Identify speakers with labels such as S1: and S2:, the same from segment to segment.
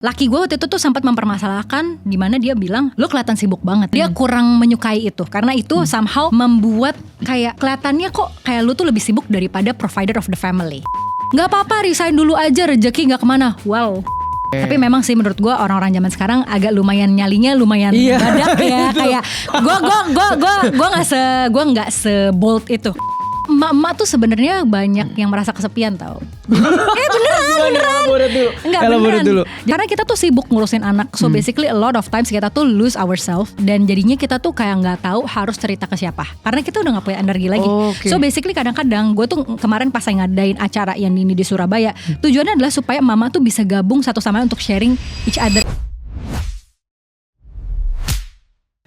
S1: Laki gue waktu itu tuh sempat mempermasalahkan, dimana dia bilang lo kelihatan sibuk banget. Dia kurang menyukai itu karena itu somehow membuat kayak kelihatannya kok kayak lo tuh lebih sibuk daripada provider of the family. Gak apa-apa, resign dulu aja, rezeki gak kemana. Wow. Tapi memang sih menurut gue orang-orang zaman sekarang agak lumayan nyalinya lumayan badak ya. Kayak gue nggak sebold itu. Emak-emak tuh sebenarnya banyak yang merasa kesepian tau. Beneran. Enggak beneran dulu. Karena kita tuh sibuk ngurusin anak. So basically a lot of times kita tuh lose ourselves. Dan jadinya kita tuh kayak gak tahu harus cerita ke siapa. Karena kita udah gak punya energi lagi. So basically kadang-kadang gue tuh kemarin pas saya ngadain acara yang ini di Surabaya, tujuannya adalah supaya mama tuh bisa gabung satu sama lain untuk sharing each other.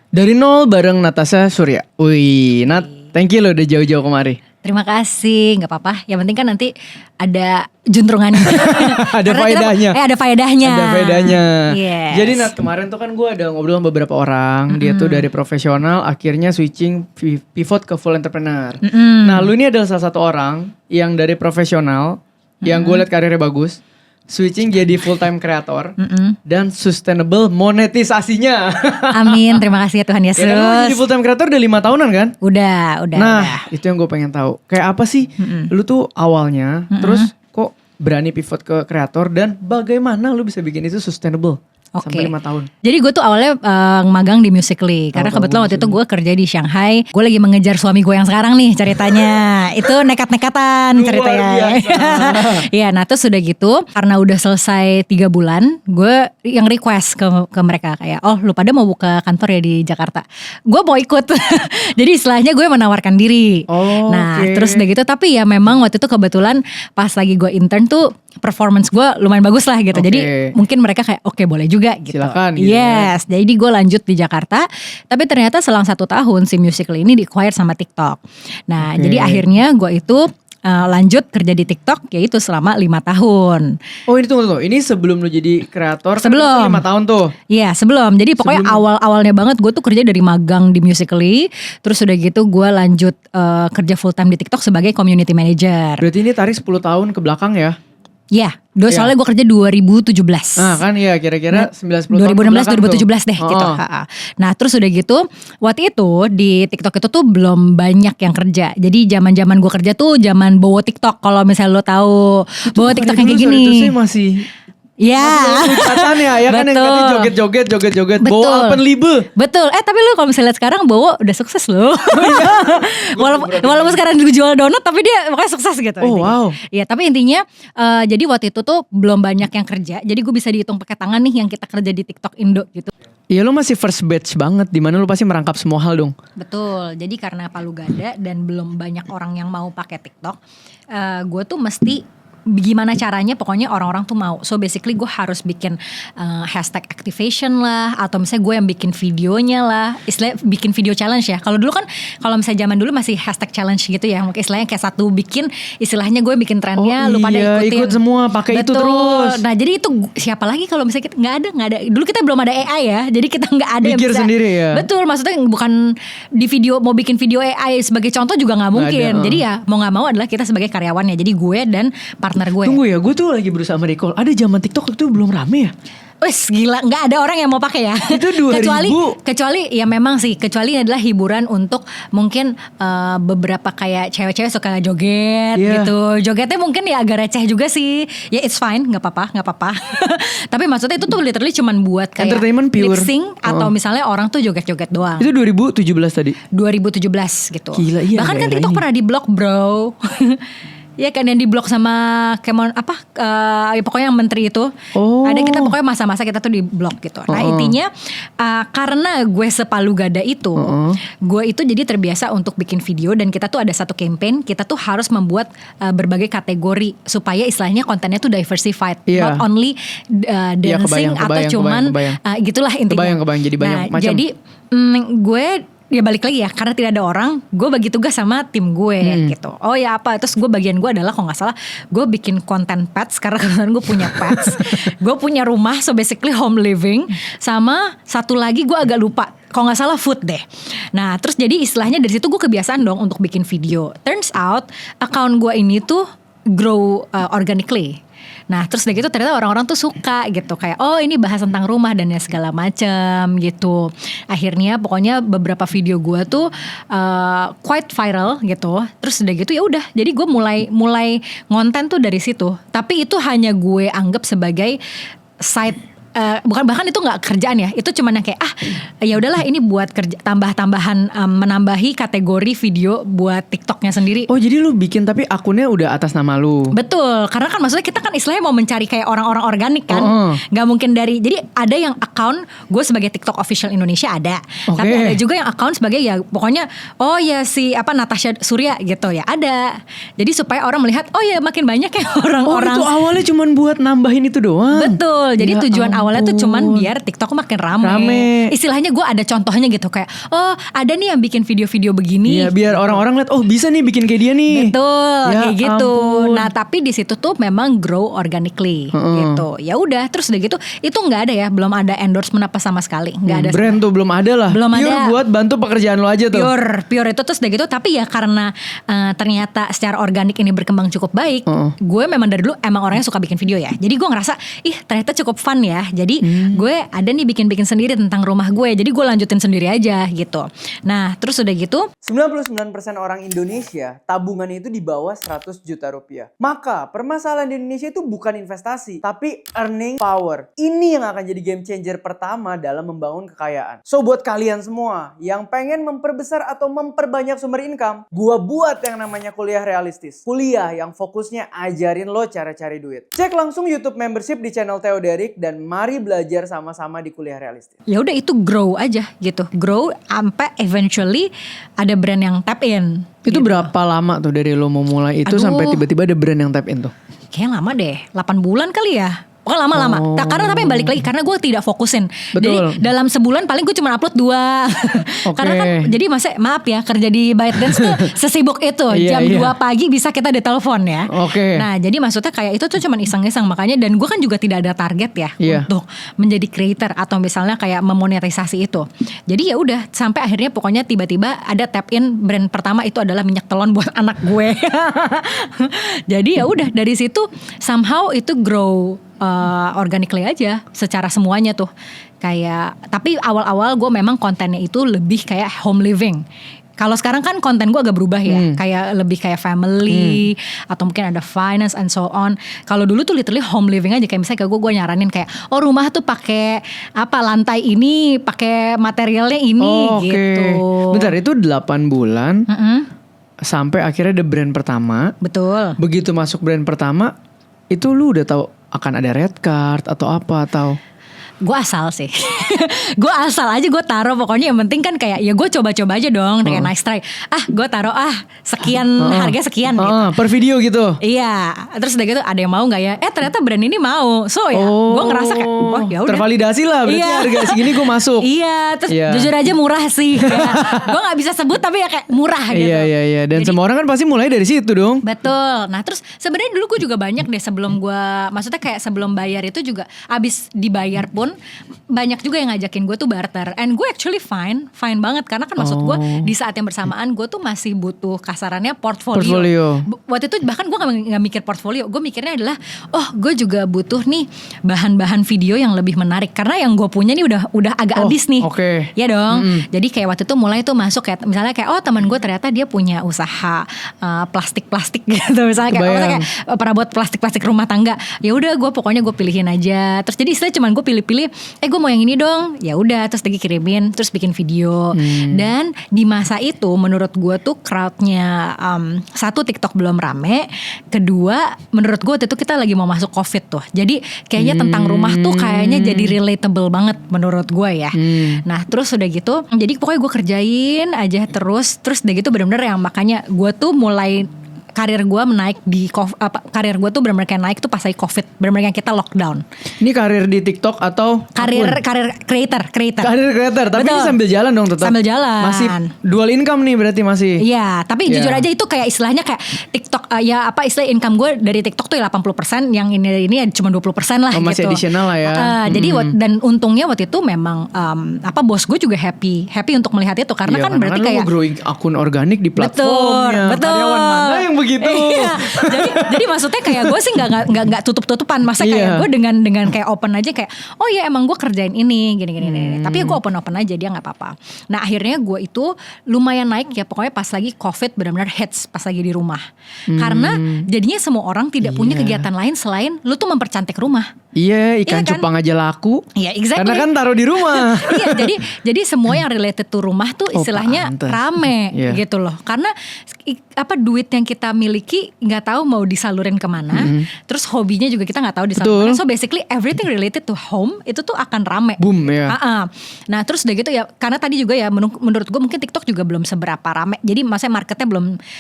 S2: Dari nol bareng Natasha Surya. Wih, Nat, thank you loh udah jauh-jauh kemari.
S1: Terima kasih, gak apa-apa. Yang penting kan nanti ada juntrungannya.
S2: Ada faedahnya.
S1: Ada faedahnya.
S2: Ada faedahnya.
S1: Yes.
S2: Jadi Nat, kemarin tuh kan gue ada ngobrol sama beberapa orang. Dia tuh dari profesional akhirnya switching pivot ke full entrepreneur. Nah lu ini adalah salah satu orang yang dari profesional yang gue liat karirnya bagus, switching jadi full time creator dan sustainable monetisasinya.
S1: Amin, terima kasih ya Tuhan Yesus.
S2: Ya kan jadi full time creator udah 5 tahunan kan?
S1: Udah.
S2: Nah itu yang gue pengen tahu. Kayak apa sih lu tuh awalnya terus kok berani pivot ke kreator dan bagaimana lu bisa bikin itu sustainable sampai 5 tahun?
S1: Jadi gue tuh awalnya magang di Musical.ly. Karena kebetulan waktu itu gue kerja di Shanghai. Gue lagi mengejar suami gue yang sekarang nih ceritanya. Itu nekat-nekatan ceritanya. Iya, nah terus udah gitu karena udah selesai 3 bulan, gue yang request ke mereka kayak, oh lu pada mau buka kantor ya di Jakarta. Gue mau ikut. Jadi istilahnya gue menawarkan diri. Terus udah gitu, tapi ya memang waktu itu kebetulan pas lagi gue intern tuh performance gue lumayan bagus lah gitu. Jadi mungkin mereka kayak oke, boleh juga gitu.
S2: Silakan gitu.
S1: Yes, jadi gue lanjut di Jakarta. Tapi ternyata selang 1 tahun si Musical.ly ini di-acquire sama TikTok. Nah jadi akhirnya gue itu lanjut kerja di TikTok yaitu selama 5 tahun.
S2: Oh ini tunggu. Ini sebelum lu jadi kreator
S1: sebelum.
S2: Kan 5 tahun tuh.
S1: Iya sebelum. Jadi pokoknya awal-awalnya banget gue tuh kerja dari magang di Musical.ly. Terus udah gitu gue lanjut kerja full time di TikTok sebagai community manager.
S2: Berarti ini tarik 10 tahun ke belakang ya?
S1: Iya, soalnya gue kerja 2017.
S2: Nah kan ya kira-kira 9-10
S1: 2016 2017 deh gitu. Nah terus udah gitu waktu itu di TikTok itu tuh belum banyak yang kerja. Jadi zaman-zaman gue kerja tuh zaman Bowo TikTok. Kalau misalnya lo tahu Bowo TikTok yang kayak gini.
S2: Itu masih
S1: ya
S2: kan ya kan yang tadi joget-joget Bowo Alpenliebe.
S1: Betul. Tapi lu kalau misalnya lihat sekarang Bowo udah sukses loh. Walaupun sekarang dia jual donat tapi dia pokoknya sukses gitu.
S2: Wow.
S1: Ya tapi intinya jadi waktu itu tuh belum banyak yang kerja. Jadi gue bisa dihitung pakai tangan nih yang kita kerja di TikTok Indo gitu.
S2: Iya lo masih first batch banget, dimana lo pasti merangkap semua hal dong.
S1: Betul. Jadi karena palu gada dan belum banyak orang yang mau pakai TikTok, gue tuh mesti gimana caranya pokoknya orang-orang tuh mau. So basically gue harus bikin hashtag activation lah, atau misalnya gue yang bikin videonya lah, istilahnya bikin video challenge ya. Kalau dulu kan kalau misalnya zaman dulu masih hashtag challenge gitu ya, mungkin istilahnya kayak satu bikin, istilahnya gue bikin trennya, lu pada ikutin.
S2: Ikut semua pakai itu terus.
S1: Nah jadi itu siapa lagi kalau misalnya kita nggak ada. Dulu kita belum ada AI ya, jadi kita nggak ada
S2: mikir
S1: yang bisa
S2: sendiri ya.
S1: Betul, maksudnya bukan di video mau bikin video AI sebagai contoh juga nggak mungkin. Jadi ya mau nggak mau adalah kita sebagai karyawannya. Jadi gue dan partner gue.
S2: Tunggu ya, gue tuh lagi berusaha merecall. Ada zaman TikTok itu belum rame ya?
S1: Wes gila, nggak ada orang yang mau pakai ya.
S2: Itu 2000.
S1: kecuali ya memang sih, kecuali ini adalah hiburan untuk mungkin beberapa kayak cewek-cewek suka joget gitu. Jogetnya mungkin ya agak receh juga sih. Ya it's fine, nggak apa-apa. Tapi maksudnya itu tuh literally cuman buat kayak
S2: entertainment pure.
S1: lip sync atau misalnya orang tuh joget-joget doang.
S2: Itu 2017 tadi.
S1: 2017 gitu.
S2: Gila, iya.
S1: Bahkan kan TikTok pernah di blok bro. Ya kan yang diblok sama Kemon ya pokoknya yang menteri itu. Ada kita pokoknya masa-masa kita tuh diblok gitu. Nah intinya karena gue sepalu gada itu, gue itu jadi terbiasa untuk bikin video dan kita tuh ada satu campaign, kita tuh harus membuat berbagai kategori supaya istilahnya kontennya tuh diversified, not only dancing atau cuman gitulah intinya.
S2: Kebayang jadi banyak macam.
S1: Jadi gue ya balik lagi ya, karena tidak ada orang, gue bagi tugas sama tim gue gitu. Oh ya apa, terus bagian gue adalah kalau gak salah gue bikin konten pets, karena kebetulan gue punya pets. Gue punya rumah, so basically home living. Sama satu lagi gue agak lupa, kalau gak salah food deh. Nah terus jadi istilahnya dari situ gue kebiasaan dong untuk bikin video. Turns out account gue ini tuh grow organically. Nah terus udah gitu ternyata orang-orang tuh suka gitu, kayak oh ini bahas tentang rumah dan ya segala macam gitu. Akhirnya pokoknya beberapa video gue tuh quite viral gitu. Terus udah gitu ya udah, jadi gue mulai ngonten tuh dari situ. Tapi itu hanya gue anggap sebagai side, bukan, bahkan itu nggak kerjaan ya, itu cuman yang kayak ya udahlah ini buat kerja, tambahan menambahi kategori video buat TikToknya sendiri.
S2: Oh jadi lu bikin tapi akunnya udah atas nama lu?
S1: Betul, karena kan maksudnya kita kan istilahnya mau mencari kayak orang-orang organik kan, nggak mungkin dari, jadi ada yang account gue sebagai TikTok official Indonesia ada, tapi ada juga yang account sebagai ya pokoknya oh ya si Natasha Surya gitu ya ada. Jadi supaya orang melihat oh ya makin banyak ya orang-orang.
S2: Oh itu awalnya cuman buat nambahin itu doang?
S1: Betul, jadi tujuan awalnya tuh cuman biar TikTok makin rame. Istilahnya gue ada contohnya gitu kayak oh ada nih yang bikin video-video begini.
S2: Iya biar orang-orang lihat oh bisa nih bikin kayak dia nih.
S1: Betul,
S2: ya,
S1: kayak gitu.
S2: Ampun.
S1: Nah tapi di situ tuh memang grow organically gitu. Ya udah terus udah gitu itu nggak ada ya, belum ada endorsement apa sama sekali, nggak ada.
S2: Brand tuh belum ada lah.
S1: Belum
S2: pure
S1: ada.
S2: Buat bantu pekerjaan lo aja tuh.
S1: Pure itu terus udah gitu. Tapi ya karena ternyata secara organik ini berkembang cukup baik, gue memang dari dulu emang orangnya suka bikin video ya. Jadi gue ngerasa ternyata cukup fun ya. Jadi gue ada nih bikin sendiri tentang rumah gue. Jadi gue lanjutin sendiri aja gitu. Nah terus udah gitu
S3: 99% orang Indonesia tabungannya itu di bawah 100 juta rupiah. Maka permasalahan di Indonesia itu bukan investasi, tapi earning power. Ini yang akan jadi game changer pertama dalam membangun kekayaan. So buat kalian semua yang pengen memperbesar atau memperbanyak sumber income, gua buat yang namanya kuliah realistis. Kuliah yang fokusnya ajarin lo cara cari duit. Cek langsung YouTube membership di channel Theo Derek dan mari belajar sama-sama di kuliah realistis.
S1: Ya udah itu grow aja gitu, grow sampai eventually ada brand yang tap in.
S2: Itu
S1: gitu.
S2: berapa lama tuh dari lo mau mulai itu sampai tiba-tiba ada brand yang tap in tuh?
S1: Kayaknya lama deh, 8 bulan kali ya. Pokoknya lama-lama. Karena tapi balik lagi karena gue tidak fokusin.
S2: Betul.
S1: Jadi dalam sebulan paling gue cuma upload 2. Karena kan jadi maaf ya kerja di ByteDance tuh sesibuk itu. Jam 2 pagi bisa kita ditelepon ya. Nah jadi maksudnya kayak itu tuh cuma iseng-iseng, makanya dan gue kan juga tidak ada target ya untuk menjadi creator atau misalnya kayak memonetisasi itu. Jadi ya udah sampai akhirnya pokoknya tiba-tiba ada tap in brand pertama itu adalah minyak telon buat anak gue. Jadi ya udah dari situ somehow itu grow organically aja secara semuanya tuh kayak. Tapi awal-awal gue memang kontennya itu lebih kayak home living. Kalau sekarang kan konten gue agak berubah ya, kayak lebih kayak family atau mungkin ada finance and so on. Kalau dulu tuh literally home living aja, kayak misalnya gue nyaranin kayak oh rumah tuh pakai lantai ini, pakai materialnya ini gitu.
S2: Bentar, itu 8 bulan sampai akhirnya ada brand pertama.
S1: Betul.
S2: Begitu masuk brand pertama itu lu udah tahu akan ada red card atau apa atau?
S1: Gue asal sih. Gue asal aja gue taruh, pokoknya yang penting kan kayak ya gue coba-coba aja dong dengan nice try. Gue taruh sekian harga sekian gitu.
S2: Per video gitu.
S1: Iya. Terus udah gitu ada yang mau nggak ya? Ternyata brand ini mau. So ya gue ngerasa kayak wah ya udah.
S2: Tervalidasi lah berarti harga segini gue masuk.
S1: Iya. Terus jujur aja murah sih. Gue nggak bisa sebut tapi ya kayak murah gitu.
S2: Iya. Dan jadi, semua orang kan pasti mulai dari situ dong.
S1: Betul. Nah terus sebenarnya dulu gue juga banyak deh sebelum gue, maksudnya kayak sebelum bayar itu juga abis dibayar pun banyak juga yang ngajakin gue tuh barter, and gue actually fine banget karena kan maksud gue di saat yang bersamaan gue tuh masih butuh kasarannya portfolio. Waktu itu bahkan gue nggak mikir portfolio, gue mikirnya adalah gue juga butuh nih bahan-bahan video yang lebih menarik karena yang gue punya nih udah agak habis nih. Ya dong. Jadi kayak waktu itu mulai tuh masuk kayak misalnya kayak teman gue ternyata dia punya usaha plastik gitu misalnya kayak perabot plastik rumah tangga. Ya udah gue pokoknya gue pilihin aja. Terus jadi istilahnya cuman gue pilih-pilih gue mau yang ini dong, ya udah terus lagi kirimin, terus bikin video. Dan di masa itu menurut gue tuh crowdnya satu TikTok belum rame, kedua menurut gue waktu itu kita lagi mau masuk COVID tuh, jadi kayaknya tentang rumah tuh kayaknya jadi relatable banget menurut gue ya. Nah terus udah gitu, jadi pokoknya gue kerjain aja terus udah gitu benar-benar yang makanya gue tuh mulai karir gue menaik karir gue tuh benar-benar kayak naik tuh pas lagi COVID, benar-benar yang kita lockdown.
S2: Ini karir di TikTok atau
S1: karir creator?
S2: Karir creator, tapi
S1: betul.
S2: ini sambil jalan dong tetap.
S1: Sambil jalan.
S2: Masih dual income nih berarti masih.
S1: Iya, tapi jujur aja itu kayak istilahnya kayak TikTok istilah income gue dari TikTok tuh 80%, yang ini cuma 20% lah gitu.
S2: Masih additional lah ya.
S1: Jadi dan untungnya waktu itu memang bos gue juga happy untuk melihat itu karena kan berarti kayak
S2: growing akun organik di platformnya.
S1: Betul.
S2: Karyawan mana yang yang begitu.
S1: Iya. jadi maksudnya kayak gue sih nggak tutup-tutupan. Masa kayak gue dengan kayak open aja kayak oh ya emang gue kerjain ini gini. Tapi gue open aja dia nggak apa-apa. Nah akhirnya gue itu lumayan naik ya pokoknya pas lagi COVID benar-benar hits pas lagi di rumah. Karena jadinya semua orang tidak punya kegiatan lain selain lu tuh mempercantik rumah.
S2: Iya, ikan
S1: Iya kan?
S2: cupang aja laku.
S1: Iya, exactly.
S2: Karena kan taruh di rumah.
S1: Iya, jadi semua yang related to rumah tuh istilahnya
S2: pantes.
S1: rame
S2: Iya.
S1: gitu loh. Karena duit yang kita miliki nggak tahu mau disalurin kemana. Terus hobinya juga kita nggak tahu disalurin kemana. So basically everything related to home itu tuh akan rame.
S2: Boom ya.
S1: Nah terus udah gitu ya, karena tadi juga ya menurut gue mungkin TikTok juga belum seberapa rame. Jadi maksudnya marketnya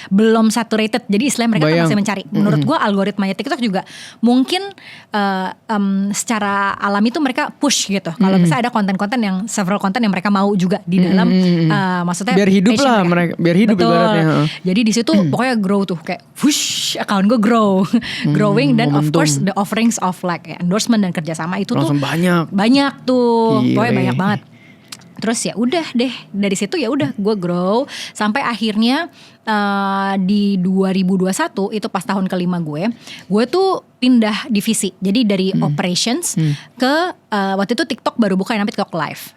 S1: belum saturated. Jadi istilahnya mereka kan masih mencari. Menurut gue algoritmanya TikTok juga mungkin secara alami tuh mereka push gitu. Kalau misalnya ada konten-konten yang several konten yang mereka mau juga di dalam maksudnya
S2: biar hidup
S1: passion
S2: lah
S1: mereka.
S2: biar hidup
S1: Betul.
S2: ibaratnya.
S1: Jadi di situ pokoknya grow tuh kayak whoosh, account gue growing dan of
S2: momentum.
S1: course the offerings of like endorsement dan kerjasama itu
S2: Langsung
S1: tuh
S2: banyak
S1: tuh.
S2: Gile.
S1: Pokoknya banyak banget. Terus ya udah deh dari situ ya udah gue grow sampai akhirnya di 2021 itu pas tahun kelima gue tuh pindah divisi. Jadi dari operations ke waktu itu TikTok baru buka yang namanya TikTok Live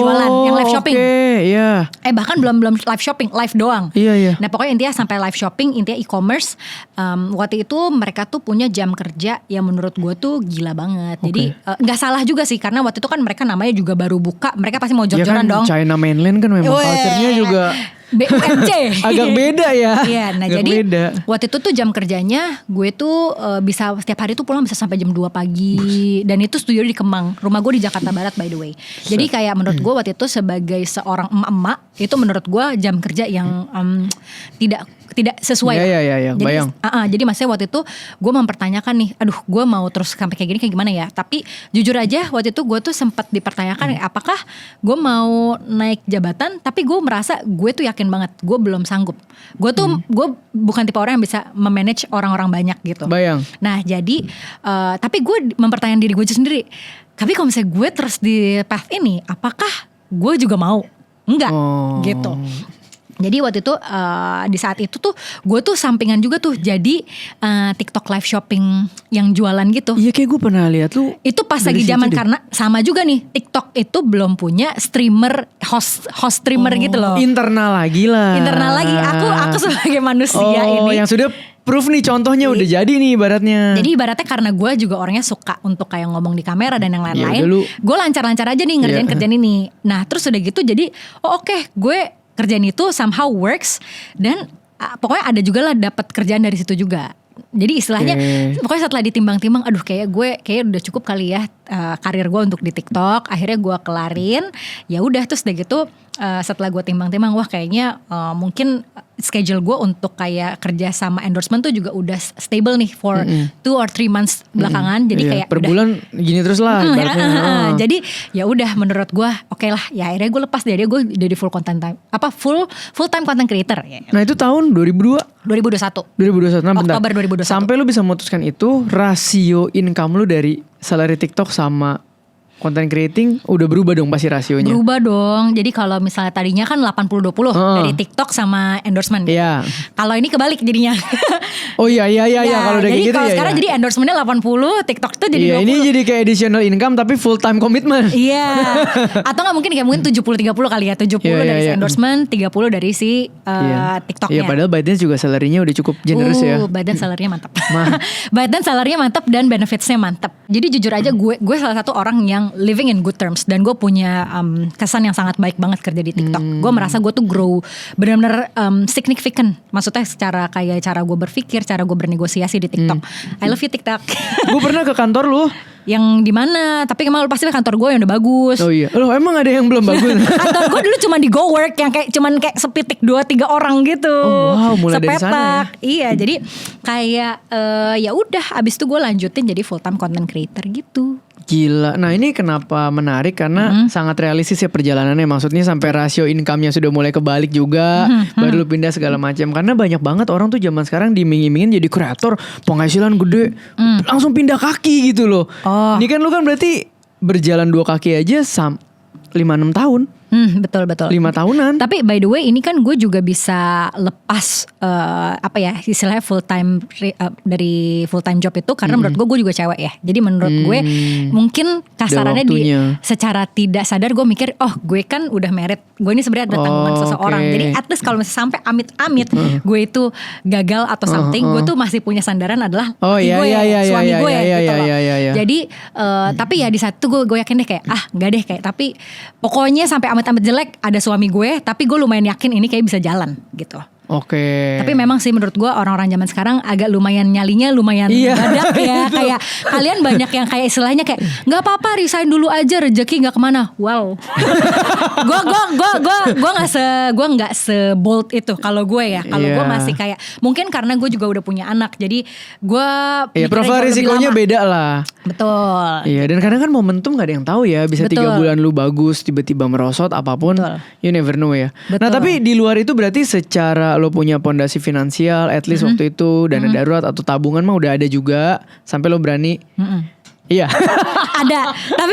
S1: jualan, yang live shopping.
S2: Iya.
S1: Bahkan belum live shopping, live doang.
S2: Iya.
S1: Nah pokoknya intinya sampai live shopping, intinya e-commerce. Waktu itu mereka tuh punya jam kerja yang menurut gue tuh gila banget. Jadi nggak salah juga sih karena waktu itu kan mereka namanya juga baru buka, mereka pasti mau jor-joran
S2: Ya kan
S1: dong.
S2: China mainland kan memang culture-nya juga
S1: BUMC.
S2: agak beda ya.
S1: Iya, nah
S2: agak
S1: jadi
S2: beda.
S1: waktu itu tuh jam kerjanya gue tuh bisa setiap hari tuh pulang bisa sampai jam 2 pagi. Dan itu studio di Kemang. Rumah gue di Jakarta Barat by the way. Jadi kayak menurut gue waktu itu sebagai seorang emak-emak itu menurut gue jam kerja yang tidak sesuai.
S2: Iya, bayang.
S1: Jadi maksudnya waktu itu gue mempertanyakan nih, aduh gue mau terus sampai kayak gini kayak gimana ya. Tapi jujur aja waktu itu gue tuh sempat dipertanyakan apakah gue mau naik jabatan. Tapi gue merasa gue tuh yakin banget gue belum sanggup. Gue bukan tipe orang yang bisa memanage orang-orang banyak gitu.
S2: Bayang.
S1: Nah jadi tapi gue mempertanyakan diri gue sendiri. Tapi kalau misalnya gue terus di path ini, apakah gue juga mau? Enggak gitu. Jadi waktu itu di saat itu tuh gue tuh sampingan juga tuh jadi TikTok live shopping yang jualan gitu.
S2: Iya kayak gue pernah lihat lu.
S1: Itu pas lagi zaman karena sama juga nih TikTok itu belum punya streamer host streamer gitu loh.
S2: Internal lagi lah.
S1: Internal lagi. Aku sebagai manusia ini.
S2: Yang sudah proof nih contohnya udah jadi nih ibaratnya.
S1: Jadi ibaratnya karena gue juga orangnya suka untuk kayak ngomong di kamera dan yang lain-lain. Gue lancar-lancar aja nih ngerjain kerjaan ini. Nah terus udah gitu jadi oke, gue kerjaan itu somehow works dan pokoknya ada juga lah dapat kerjaan dari situ juga. Jadi istilahnya pokoknya setelah ditimbang-timbang aduh kayak udah cukup kali ya karir gue untuk di TikTok. Akhirnya gue kelarin. Ya udah terus udah gitu setelah gue timbang-timbang wah kayaknya mungkin schedule gue untuk kayak kerja sama endorsement tuh juga udah stable nih for 2 or 3 months belakangan. Jadi kayak
S2: per bulan gini terus lah.
S1: Jadi ya udah menurut gue oke lah ya akhirnya gue lepas dari gue jadi full time content creator ya.
S2: Nah itu tahun 2021. Nah,
S1: Oktober 2021.
S2: Sampai lu bisa memutuskan itu rasio income lu dari salary TikTok sama content creating udah berubah dong pasti rasionya.
S1: Berubah dong. Jadi kalau misalnya tadinya kan 80-20 dari TikTok sama endorsement.
S2: Iya.
S1: Kalau ini kebalik jadinya.
S2: Oh iya kalau udah
S1: jadi
S2: gitu
S1: kalau
S2: ya.
S1: sekarang jadi endorsementnya 80, TikTok tuh jadi 20.
S2: Ini jadi kayak additional income tapi full time commitment.
S1: Iya. Atau gak mungkin 70-30 kali ya. 70 dari si endorsement, 30 dari si TikToknya.
S2: Iya padahal ByteDance juga salary-nya udah cukup generous ya.
S1: ByteDance salary-nya mantap. ByteDance salary-nya mantap dan benefits-nya mantap. Jadi jujur aja gue salah satu orang yang living in good terms dan gue punya kesan yang sangat baik banget kerja di TikTok. Gue merasa gue tuh grow benar-benar significant. Maksudnya secara kayak cara gue berpikir, cara gue bernegosiasi di TikTok. I love you TikTok.
S2: Gue pernah ke kantor lu.
S1: Yang di mana? Tapi emang pasti kantor gue yang udah bagus.
S2: Oh iya. Loh emang ada yang belum bagus?
S1: Kantor gue dulu cuma di Go Work yang kayak sepitik 2-3 orang gitu.
S2: Oh wow, mulai dari sana ya.
S1: Iya, jadi kayak ya udah abis itu gue lanjutin jadi full time content creator gitu.
S2: Gila. Nah ini kenapa menarik karena sangat realistis ya perjalanannya. Maksudnya sampai rasio income-nya sudah mulai kebalik juga. Baru lu pindah segala macam. Karena banyak banget orang tuh zaman sekarang dimingin-mingin jadi kreator, penghasilan gede, langsung pindah kaki gitu loh. Ini kan lu kan berarti berjalan 2 kaki aja 5-6 tahun.
S1: Betul.
S2: 5 tahunan.
S1: Tapi by the way ini kan gue juga bisa lepas istilahnya dari full time job itu karena menurut gue juga cewek ya. Jadi menurut gue mungkin kasarannya secara tidak sadar gue mikir gue kan udah married. Gue ini sebenarnya ada tanggungan seseorang. Jadi at least kalau misalnya sampai amit-amit gue itu gagal atau something, gue tuh masih punya sandaran adalah suami gue gitu loh. Jadi tapi ya di saat itu gue yakin deh kayak enggak deh kayak tapi pokoknya sampai amit-amit jelek ada suami gue, tapi gue lumayan yakin ini kayak bisa jalan gitu.
S2: Oke.
S1: Tapi memang sih menurut gue orang-orang zaman sekarang agak lumayan nyalinya lumayan badak ya. Kayak kalian banyak yang kayak istilahnya kayak nggak apa-apa resign dulu aja rezeki nggak kemana. Wow. gue nggak sebold itu kalau gue ya. Kalau gue masih kayak mungkin karena gue juga udah punya anak. Jadi gue
S2: profil risikonya beda lah.
S1: Betul.
S2: Iya, dan kadang kan momentum gak ada yang tahu ya. Bisa 3 bulan lu bagus tiba-tiba merosot apapun. You never know ya. Nah tapi di luar itu berarti secara lo punya pondasi finansial at least waktu itu dana darurat atau tabungan mah udah ada juga sampai lo berani. Iya.
S1: Ada. Tapi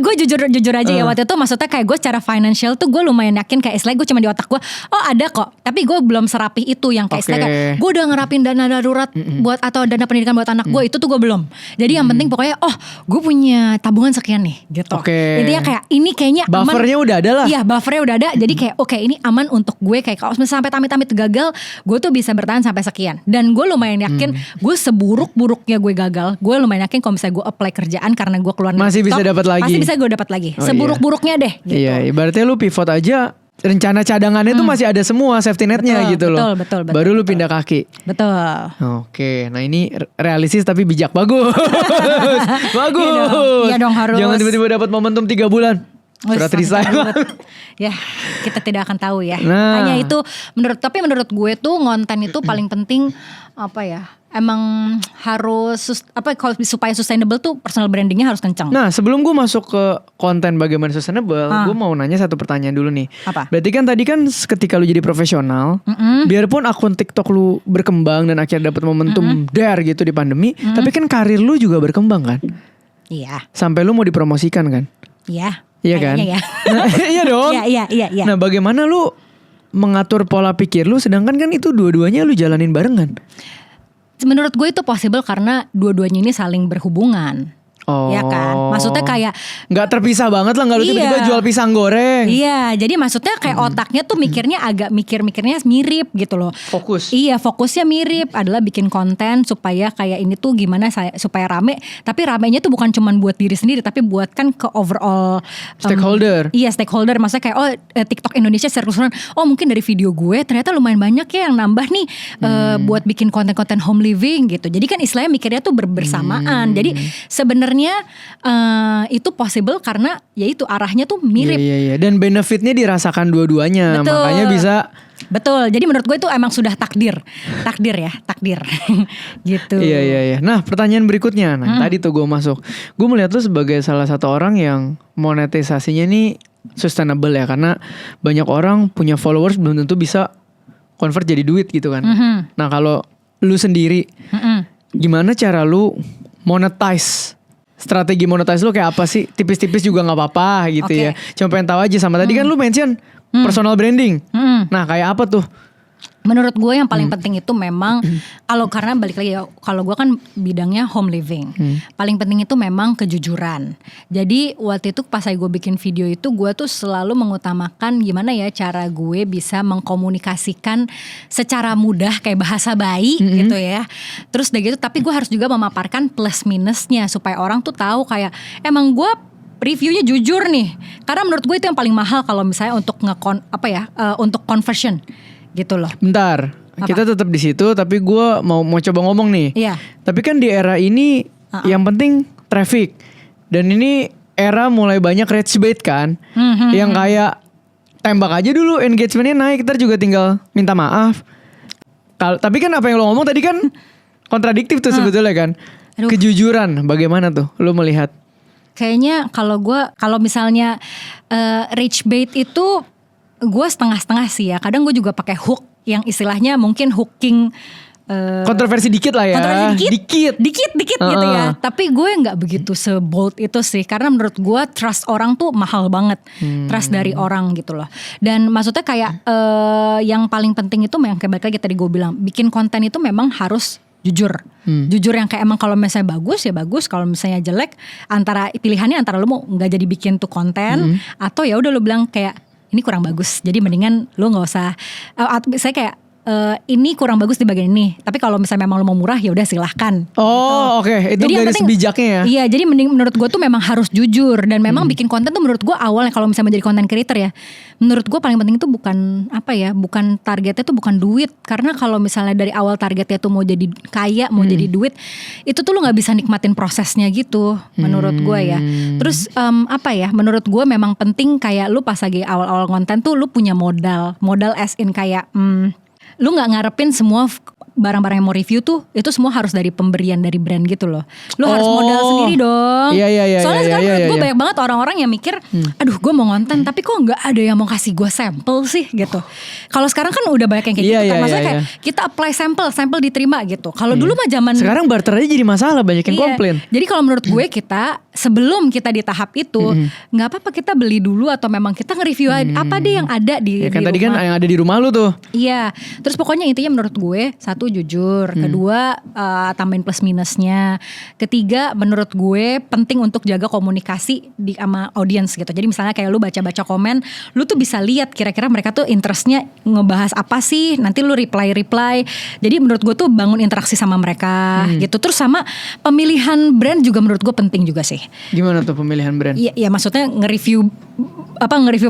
S1: gue jujur aja ya waktu itu maksudnya kayak gue secara financial tuh gue lumayan yakin kayak istilahnya gue cuma di otak gue ada kok. Tapi gue belum serapih itu yang kayak istilahnya kayak gue udah ngerapin dana darurat buat atau dana pendidikan buat anak gue itu tuh gue belum. Jadi yang penting pokoknya gue punya tabungan sekian nih gitu. Intinya kayak ini kayaknya
S2: buffernya udah ada lah.
S1: Iya buffernya udah ada. Jadi kayak ini aman untuk gue kayak kalau misalnya sampai amit-amit gagal gue tuh bisa bertahan sampai sekian. Dan gue lumayan yakin gue seburuk-buruknya gue gagal gue lumayan yakin kalau misalnya gue apply kerjaan karena gue keluar
S2: masih bisa dapat lagi.
S1: Masih bisa gue dapat lagi. Seburuk-buruknya deh gitu.
S2: Iya, ibaratnya lu pivot aja rencana cadangannya tuh masih ada semua safety netnya gitu loh.
S1: Betul.
S2: Baru lu pindah kaki.
S1: Betul.
S2: Oke, nah ini realistis tapi bijak. Bagus.
S1: Iya dong harus.
S2: Jangan tiba-tiba dapat momentum 3 bulan. Surat resign.
S1: Ya kita tidak akan tahu ya.
S2: Nah.
S1: Hanya itu menurut gue tuh konten itu paling penting emang harus kalau supaya sustainable tuh personal brandingnya harus kencang.
S2: Nah sebelum gue masuk ke konten bagaimana sustainable, gue mau nanya satu pertanyaan dulu nih.
S1: Apa?
S2: Berarti kan tadi kan ketika lu jadi profesional, biarpun akun TikTok lu berkembang dan akhirnya dapat momentum gitu di pandemi, tapi kan karir lu juga berkembang kan?
S1: Iya.
S2: Sampai lu mau dipromosikan kan?
S1: Iya.
S2: Iya kan?
S1: Ya.
S2: Nah, iya dong.
S1: Iya.
S2: Nah bagaimana lu mengatur pola pikir lu, sedangkan kan itu dua-duanya lu jalanin barengan?
S1: Menurut gue itu possible karena dua-duanya ini saling berhubungan. Ya kan, maksudnya kayak
S2: nggak terpisah banget lah, nggak lu tiba-tiba jual pisang goreng.
S1: Iya, jadi maksudnya kayak otaknya tuh mikirnya agak mikirnya mirip gitu loh.
S2: Fokus.
S1: Iya, fokusnya mirip adalah bikin konten supaya kayak ini tuh gimana supaya rame. Tapi ramenya tuh bukan cuman buat diri sendiri, tapi buat kan ke overall
S2: stakeholder.
S1: Iya, stakeholder. Maksudnya kayak TikTok Indonesia secara keseluruhan. Mungkin dari video gue ternyata lumayan banyak ya yang nambah nih buat bikin konten-konten home living gitu. Jadi kan istilahnya mikirnya tuh bersamaan. Jadi sebenarnya itu possible karena ya itu arahnya tuh mirip.
S2: Iya. Dan benefitnya dirasakan dua-duanya.
S1: Betul.
S2: Makanya bisa.
S1: Betul. Jadi menurut gue itu emang sudah takdir gitu.
S2: Iya. Nah pertanyaan berikutnya, tadi tuh gue masuk. Gue melihat lu sebagai salah satu orang yang monetisasinya nih sustainable ya, karena banyak orang punya followers belum tentu bisa convert jadi duit gitu kan. Nah kalau lu sendiri, gimana cara lu monetize? Strategi monetize lu kayak apa sih? Tipis-tipis juga gak apa-apa gitu ya. Cuma pengen tahu aja. Sama tadi kan lu mention personal branding. Nah kayak apa tuh?
S1: Menurut gue yang paling penting itu memang karena balik lagi ya, kalau gue kan bidangnya home living. Paling penting itu memang kejujuran. Jadi waktu itu pas gue bikin video itu gue tuh selalu mengutamakan gimana ya cara gue bisa mengkomunikasikan secara mudah kayak bahasa bayi gitu ya. Terus udah gitu tapi gue harus juga memaparkan plus minusnya supaya orang tuh tahu kayak emang gue reviewnya jujur nih. Karena menurut gue itu yang paling mahal kalau misalnya untuk untuk conversion. Gitu loh.
S2: Bentar, kita tetap di situ, tapi gue mau coba ngomong nih.
S1: Iya.
S2: Tapi kan di era ini yang penting traffic, dan ini era mulai banyak rage bait kan, yang kayak tembak aja dulu engagementnya naik, ntar juga tinggal minta maaf. Tapi kan apa yang lo ngomong tadi kan kontradiktif tuh sebetulnya kan. Kejujuran, bagaimana tuh lo melihat?
S1: Kayaknya kalau misalnya rage bait itu gue setengah-setengah sih ya. Kadang gue juga pakai hook yang istilahnya mungkin hooking
S2: Kontroversi dikit lah ya.
S1: Kontroversi
S2: Dikit.
S1: dikit gitu ya. Tapi gue nggak begitu sebold itu sih, karena menurut gue trust orang tuh mahal banget, trust dari orang gitu loh. Dan maksudnya kayak yang paling penting itu yang kayak balik lagi tadi gue bilang, bikin konten itu memang harus jujur. Jujur yang kayak emang kalau misalnya bagus ya bagus, kalau misalnya jelek pilihannya antara lu mau nggak jadi bikin tuh konten atau ya udah lu bilang kayak ini kurang bagus. Jadi mendingan lu nggak usah. Saya kayak ini kurang bagus di bagian ini. Tapi kalau misalnya memang lo mau murah ya udah silahkan.
S2: Oh
S1: gitu.
S2: oke. Itu
S1: jadi
S2: garis bijaknya ya.
S1: Iya, jadi mending menurut gue tuh memang harus jujur. Dan memang bikin konten tuh menurut gue awalnya kalau misalnya menjadi content creator ya, menurut gue paling penting itu bukan bukan targetnya tuh bukan duit. Karena kalau misalnya dari awal targetnya tuh mau jadi kaya, mau jadi duit, itu tuh lo gak bisa nikmatin prosesnya gitu menurut gue ya. Terus menurut gue memang penting kayak lu pas lagi awal-awal konten tuh lu punya modal as in kayak lu gak ngarepin semua barang-barang yang mau review tuh itu semua harus dari pemberian dari brand gitu loh. Lu harus modal sendiri dong.
S2: Iya.
S1: Soalnya sekarang menurut gue banyak banget orang-orang yang mikir, aduh gue mau konten tapi kok gak ada yang mau kasih gue sampel sih gitu. Kalau sekarang kan udah banyak yang kayak gitu kan. Maksudnya kayak kita apply sampel diterima gitu. Kalau dulu mah zaman
S2: sekarang barter aja jadi masalah, banyak yang komplain.
S1: Jadi kalau menurut gue kita sebelum kita di tahap itu gak apa-apa kita beli dulu atau memang kita nge-review apa deh yang ada di
S2: kan
S1: di
S2: tadi
S1: rumah.
S2: kan yang ada di rumah lu tuh.
S1: Iya. Terus pokoknya intinya menurut gue satu jujur, kedua tambahin plus minusnya, ketiga menurut gue penting untuk jaga komunikasi sama audiens gitu. Jadi misalnya kayak lu baca-baca komen, lu tuh bisa lihat kira-kira mereka tuh interestnya ngebahas apa sih, nanti lu reply. Jadi menurut gue tuh bangun interaksi sama mereka gitu. Terus sama pemilihan brand juga menurut gue penting juga sih.
S2: Gimana tuh pemilihan brand?
S1: Iya maksudnya nge-review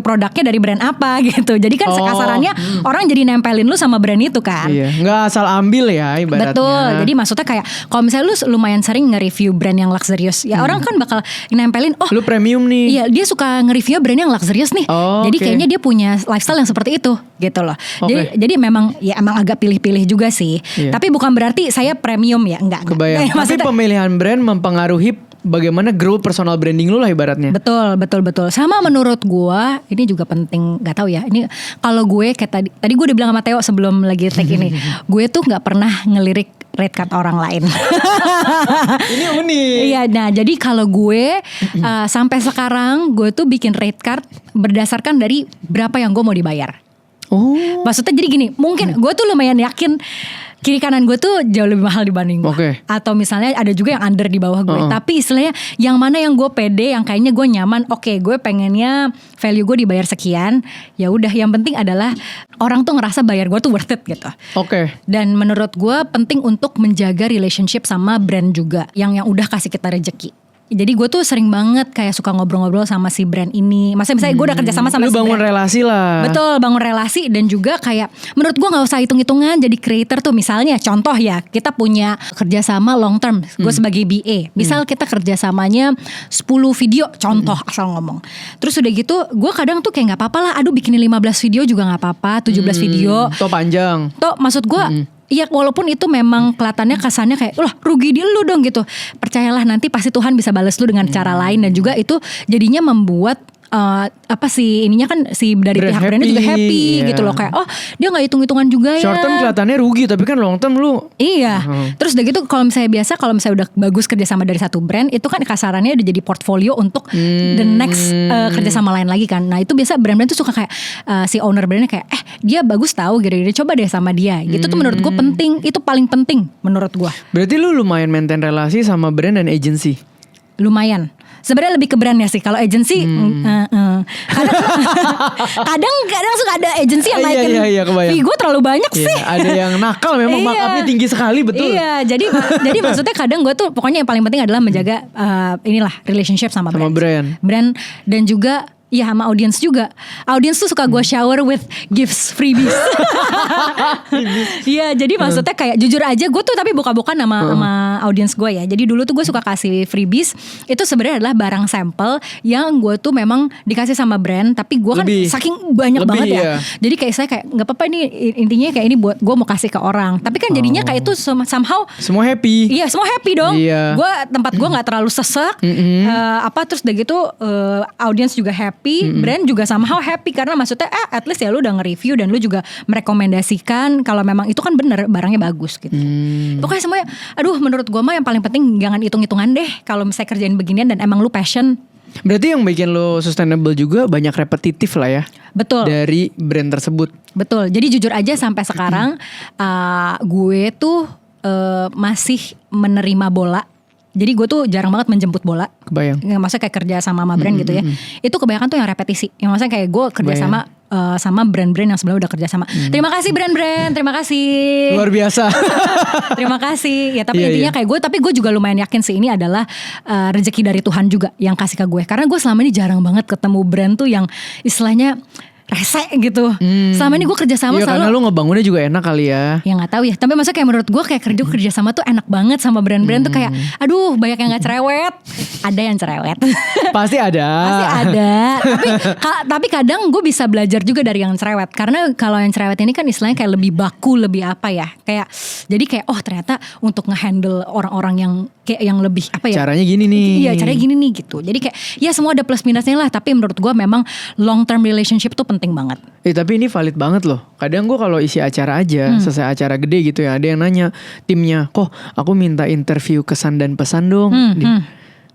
S1: produknya dari brand apa gitu. Jadi kan sekasarannya orang jadi nempelin lu sama brand itu kan.
S2: Iya, nggak asal ambil ya ibaratnya.
S1: Betul. Jadi maksudnya kayak kalau misalnya lu lumayan sering nge-review brand yang luxurious, ya orang kan bakal nempelin, oh
S2: lu premium nih.
S1: Iya, dia suka nge-review brand yang luxurious nih. Jadi kayaknya dia punya lifestyle yang seperti itu gitu loh. Jadi memang ya emang agak pilih-pilih juga sih. Tapi bukan berarti saya premium ya, enggak.
S2: Kebayang. Tapi pemilihan brand mempengaruhi bagaimana grow personal branding lu lah ibaratnya.
S1: Betul. Sama menurut gue ini juga penting, gak tahu ya. Ini kalau gue kayak tadi gue udah bilang sama Theo sebelum lagi take ini, gue tuh nggak pernah ngelirik rate card orang lain.
S2: Ini unik.
S1: Iya, nah jadi kalau gue sampai sekarang gue tuh bikin rate card berdasarkan dari berapa yang gue mau dibayar. Maksudnya jadi gini, mungkin gue tuh lumayan yakin kiri kanan gue tuh jauh lebih mahal dibanding gue. Atau misalnya ada juga yang under di bawah gue. Tapi istilahnya yang mana yang gue pede, yang kayaknya gue nyaman. Oke, gue pengennya value gue dibayar sekian. Ya udah, yang penting adalah orang tuh ngerasa bayar gue tuh worth it gitu. Dan menurut gue penting untuk menjaga relationship sama brand juga, yang udah kasih kita rezeki. Jadi gue tuh sering banget kayak suka ngobrol-ngobrol sama si brand ini. Misalnya gue udah kerja sama si brand.
S2: Lu bangun relasi lah.
S1: Betul, bangun relasi. Dan juga kayak menurut gue gak usah hitung-hitungan jadi creator tuh. Misalnya contoh ya, kita punya kerja sama long term. Gue sebagai BA, misal kita kerja samanya 10 video, contoh asal ngomong. Terus udah gitu gue kadang tuh kayak gak apa-apa lah, aduh bikinin 15 video juga gak apa-apa, 17 video.
S2: Toh panjang.
S1: Toh maksud gue iya, walaupun itu memang kelihatannya kesannya kayak lah rugi di lu dong gitu. Percayalah nanti pasti Tuhan bisa balas lu dengan cara lain. Dan juga itu jadinya membuat ininya kan si dari
S2: brand
S1: pihak brandnya juga happy gitu loh. Kayak dia gak hitung-hitungan juga ya.
S2: Short term kelihatannya rugi, tapi kan long term lu.
S1: Iya. Terus udah gitu kalau misalnya udah bagus kerjasama dari satu brand, itu kan kasarannya udah jadi portfolio untuk the next kerjasama lain lagi kan. Nah itu biasa brand-brand tuh suka kayak si owner brandnya kayak dia bagus tahu gini-gini, coba deh sama dia. Gitu tuh menurut gue penting. Itu paling penting menurut gue.
S2: Berarti lu lumayan maintain relasi sama brand dan agency.
S1: Lumayan. Sebenarnya lebih ke brandnya sih. Kalau agency kadang suka ada agency yang naikin fee gue terlalu banyak sih.
S2: Ada yang nakal memang, markupnya tinggi sekali, betul.
S1: Iya, jadi maksudnya kadang gue tuh pokoknya yang paling penting adalah menjaga relationship sama brand. Dan juga ya sama audience juga. Audience tuh suka gue shower with gifts, freebies. Iya, jadi maksudnya kayak jujur aja gue tuh tapi buka-buka sama audience gue ya. Jadi dulu tuh gue suka kasih freebies. Itu sebenarnya adalah barang sampel yang gue tuh memang dikasih sama brand, tapi gue kan saking banyak banget ya. Jadi kayak saya kayak nggak apa-apa, ini intinya kayak ini buat gue mau kasih ke orang. Tapi kan jadinya kayak itu somehow
S2: semua happy.
S1: Iya, semua happy dong.
S2: Iya.
S1: Tempat gue nggak terlalu sesek. Terus udah gitu audience juga happy. happy, brand juga somehow happy karena maksudnya at least ya lu udah nge-review dan lu juga merekomendasikan kalau memang itu kan bener barangnya bagus gitu. Pokoknya semuanya, aduh menurut gue mah yang paling penting jangan hitung-hitungan deh kalau misalnya kerjain beginian dan emang lu passion.
S2: Berarti yang bikin lo sustainable juga banyak repetitif lah ya.
S1: Betul.
S2: Dari brand tersebut.
S1: Betul. Jadi jujur aja sampai sekarang gue tuh masih menerima bola. Jadi gue tuh jarang banget menjemput bola.
S2: Kebayang.
S1: Maksudnya kayak kerja sama brand gitu ya. Itu kebanyakan tuh yang repetisi. Yang maksudnya kayak gue kerja sama brand-brand yang sebelumnya udah kerja sama. Terima kasih brand-brand, terima kasih.
S2: Luar biasa.
S1: Terima kasih. Ya tapi
S2: Iya,
S1: intinya
S2: iya.
S1: kayak gue, tapi gue juga lumayan yakin sih ini adalah rezeki dari Tuhan juga yang kasih ke gue. Karena gue selama ini jarang banget ketemu brand tuh yang istilahnya rese gitu. Selama ini gue kerja sama
S2: Iya,
S1: selalu.
S2: karena lu ngebangunnya juga enak kali ya.
S1: Ya gak tahu ya. Tapi maksudnya kayak menurut gue kayak kerja sama tuh enak banget sama brand-brand tuh kayak, aduh banyak yang gak cerewet. Ada yang cerewet.
S2: Pasti ada.
S1: Pasti ada. Tapi kadang gue bisa belajar juga dari yang cerewet. Karena kalau yang cerewet ini kan istilahnya kayak lebih baku, lebih apa ya. Kayak jadi kayak oh ternyata untuk ngehandle orang-orang yang kayak yang lebih apa ya.
S2: Caranya gini nih.
S1: Iya caranya gini nih gitu. Jadi kayak ya semua ada plus minusnya lah. Tapi menurut gue memang long term relationship tuh penting banget.
S2: Tapi ini valid banget loh. Kadang gue kalau isi acara aja, selesai acara gede gitu ya, ada yang nanya timnya, kok aku minta interview kesan dan pesan dong.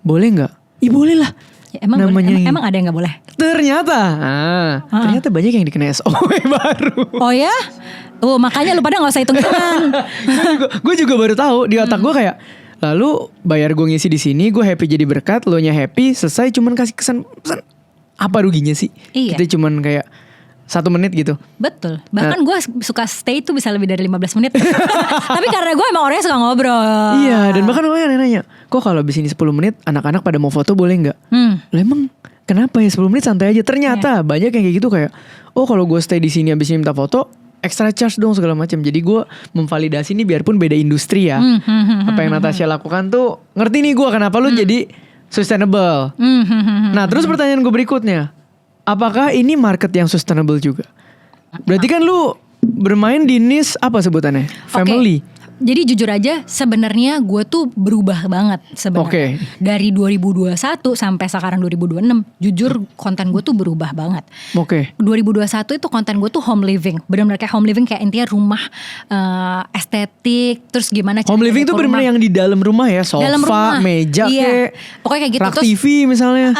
S2: Boleh nggak? Ih boleh lah.
S1: Ya, emang ada yang nggak boleh?
S2: Ternyata, ternyata banyak yang dikena SOW baru.
S1: Oh ya? Makanya lu pada nggak usah hitung-hitungan.
S2: Gue juga baru tahu di otak gue kayak, lalu bayar gue ngisi di sini, gue happy jadi berkat, lo nya happy, selesai cuman kasih kesan pesan. Apa ruginya sih?
S1: Iya.
S2: Kita cuman kayak 1 menit gitu.
S1: Betul. Bahkan gue suka stay tuh bisa lebih dari 15 menit. Tapi karena gue emang orangnya suka ngobrol.
S2: Iya, dan bahkan orang yang nanya, kok kalau abis ini 10 menit anak-anak pada mau foto boleh nggak? Lah emang kenapa ya 10 menit santai aja? Ternyata banyak yang kayak gitu kayak, oh kalau gue stay di sini abis ini minta foto, extra charge dong segala macam. Jadi gue memvalidasi nih biarpun beda industri ya. Apa yang Natasha lakukan tuh ngerti nih gue kenapa lu jadi sustainable. Nah terus pertanyaan gue berikutnya, apakah ini market yang sustainable juga? Berarti kan lu bermain di niche apa sebutannya? Family.
S1: Jadi jujur aja sebenarnya gue tuh berubah banget sebenarnya. Dari 2021 sampai sekarang 2026, jujur konten gue tuh berubah banget. 2021 itu konten gue tuh home living, benar-benar kayak home living, kayak intinya rumah estetik, terus gimana
S2: home living tuh benar-benar yang di dalam rumah ya, sofa, meja, kayak
S1: pokoknya kayak gitu.
S2: Rak TV misalnya.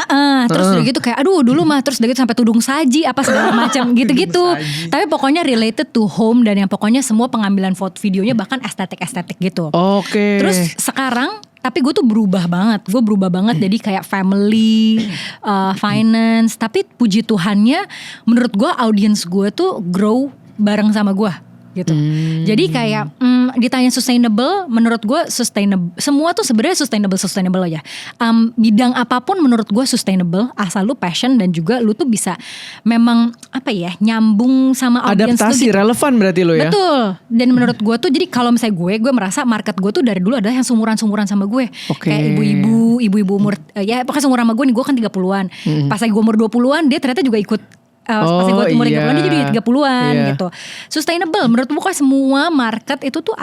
S1: Terus udah gitu kayak aduh dulu mah terus udah gitu sampai tudung saji apa segala macam gitu-gitu. Tapi pokoknya related to home dan yang pokoknya semua pengambilan foto videonya bahkan estetik gitu. Terus sekarang tapi gue tuh berubah banget. Gue berubah banget jadi kayak family, finance. Tapi puji Tuhannya menurut gue audience gue tuh grow bareng sama gue gitu. Jadi kayak ditanya sustainable, menurut gue sustainable. Semua tuh sebenarnya sustainable aja. Bidang apapun menurut gue sustainable asal lu passion dan juga lu tuh bisa memang apa ya nyambung sama audience.
S2: Adaptasi
S1: gitu.
S2: Relevan berarti lo ya.
S1: Betul. Dan menurut gue tuh jadi kalau misalnya gue merasa market gue tuh dari dulu adalah yang sumuran sama gue. Kayak ibu-ibu umur ya pokoknya sumuran sama gue nih, gue kan 30-an. Pas lagi gue umur 20-an dia ternyata juga ikut. Pas gue umur 30-an dia jadi 30-an gitu. Sustainable menurut gue semua market itu tuh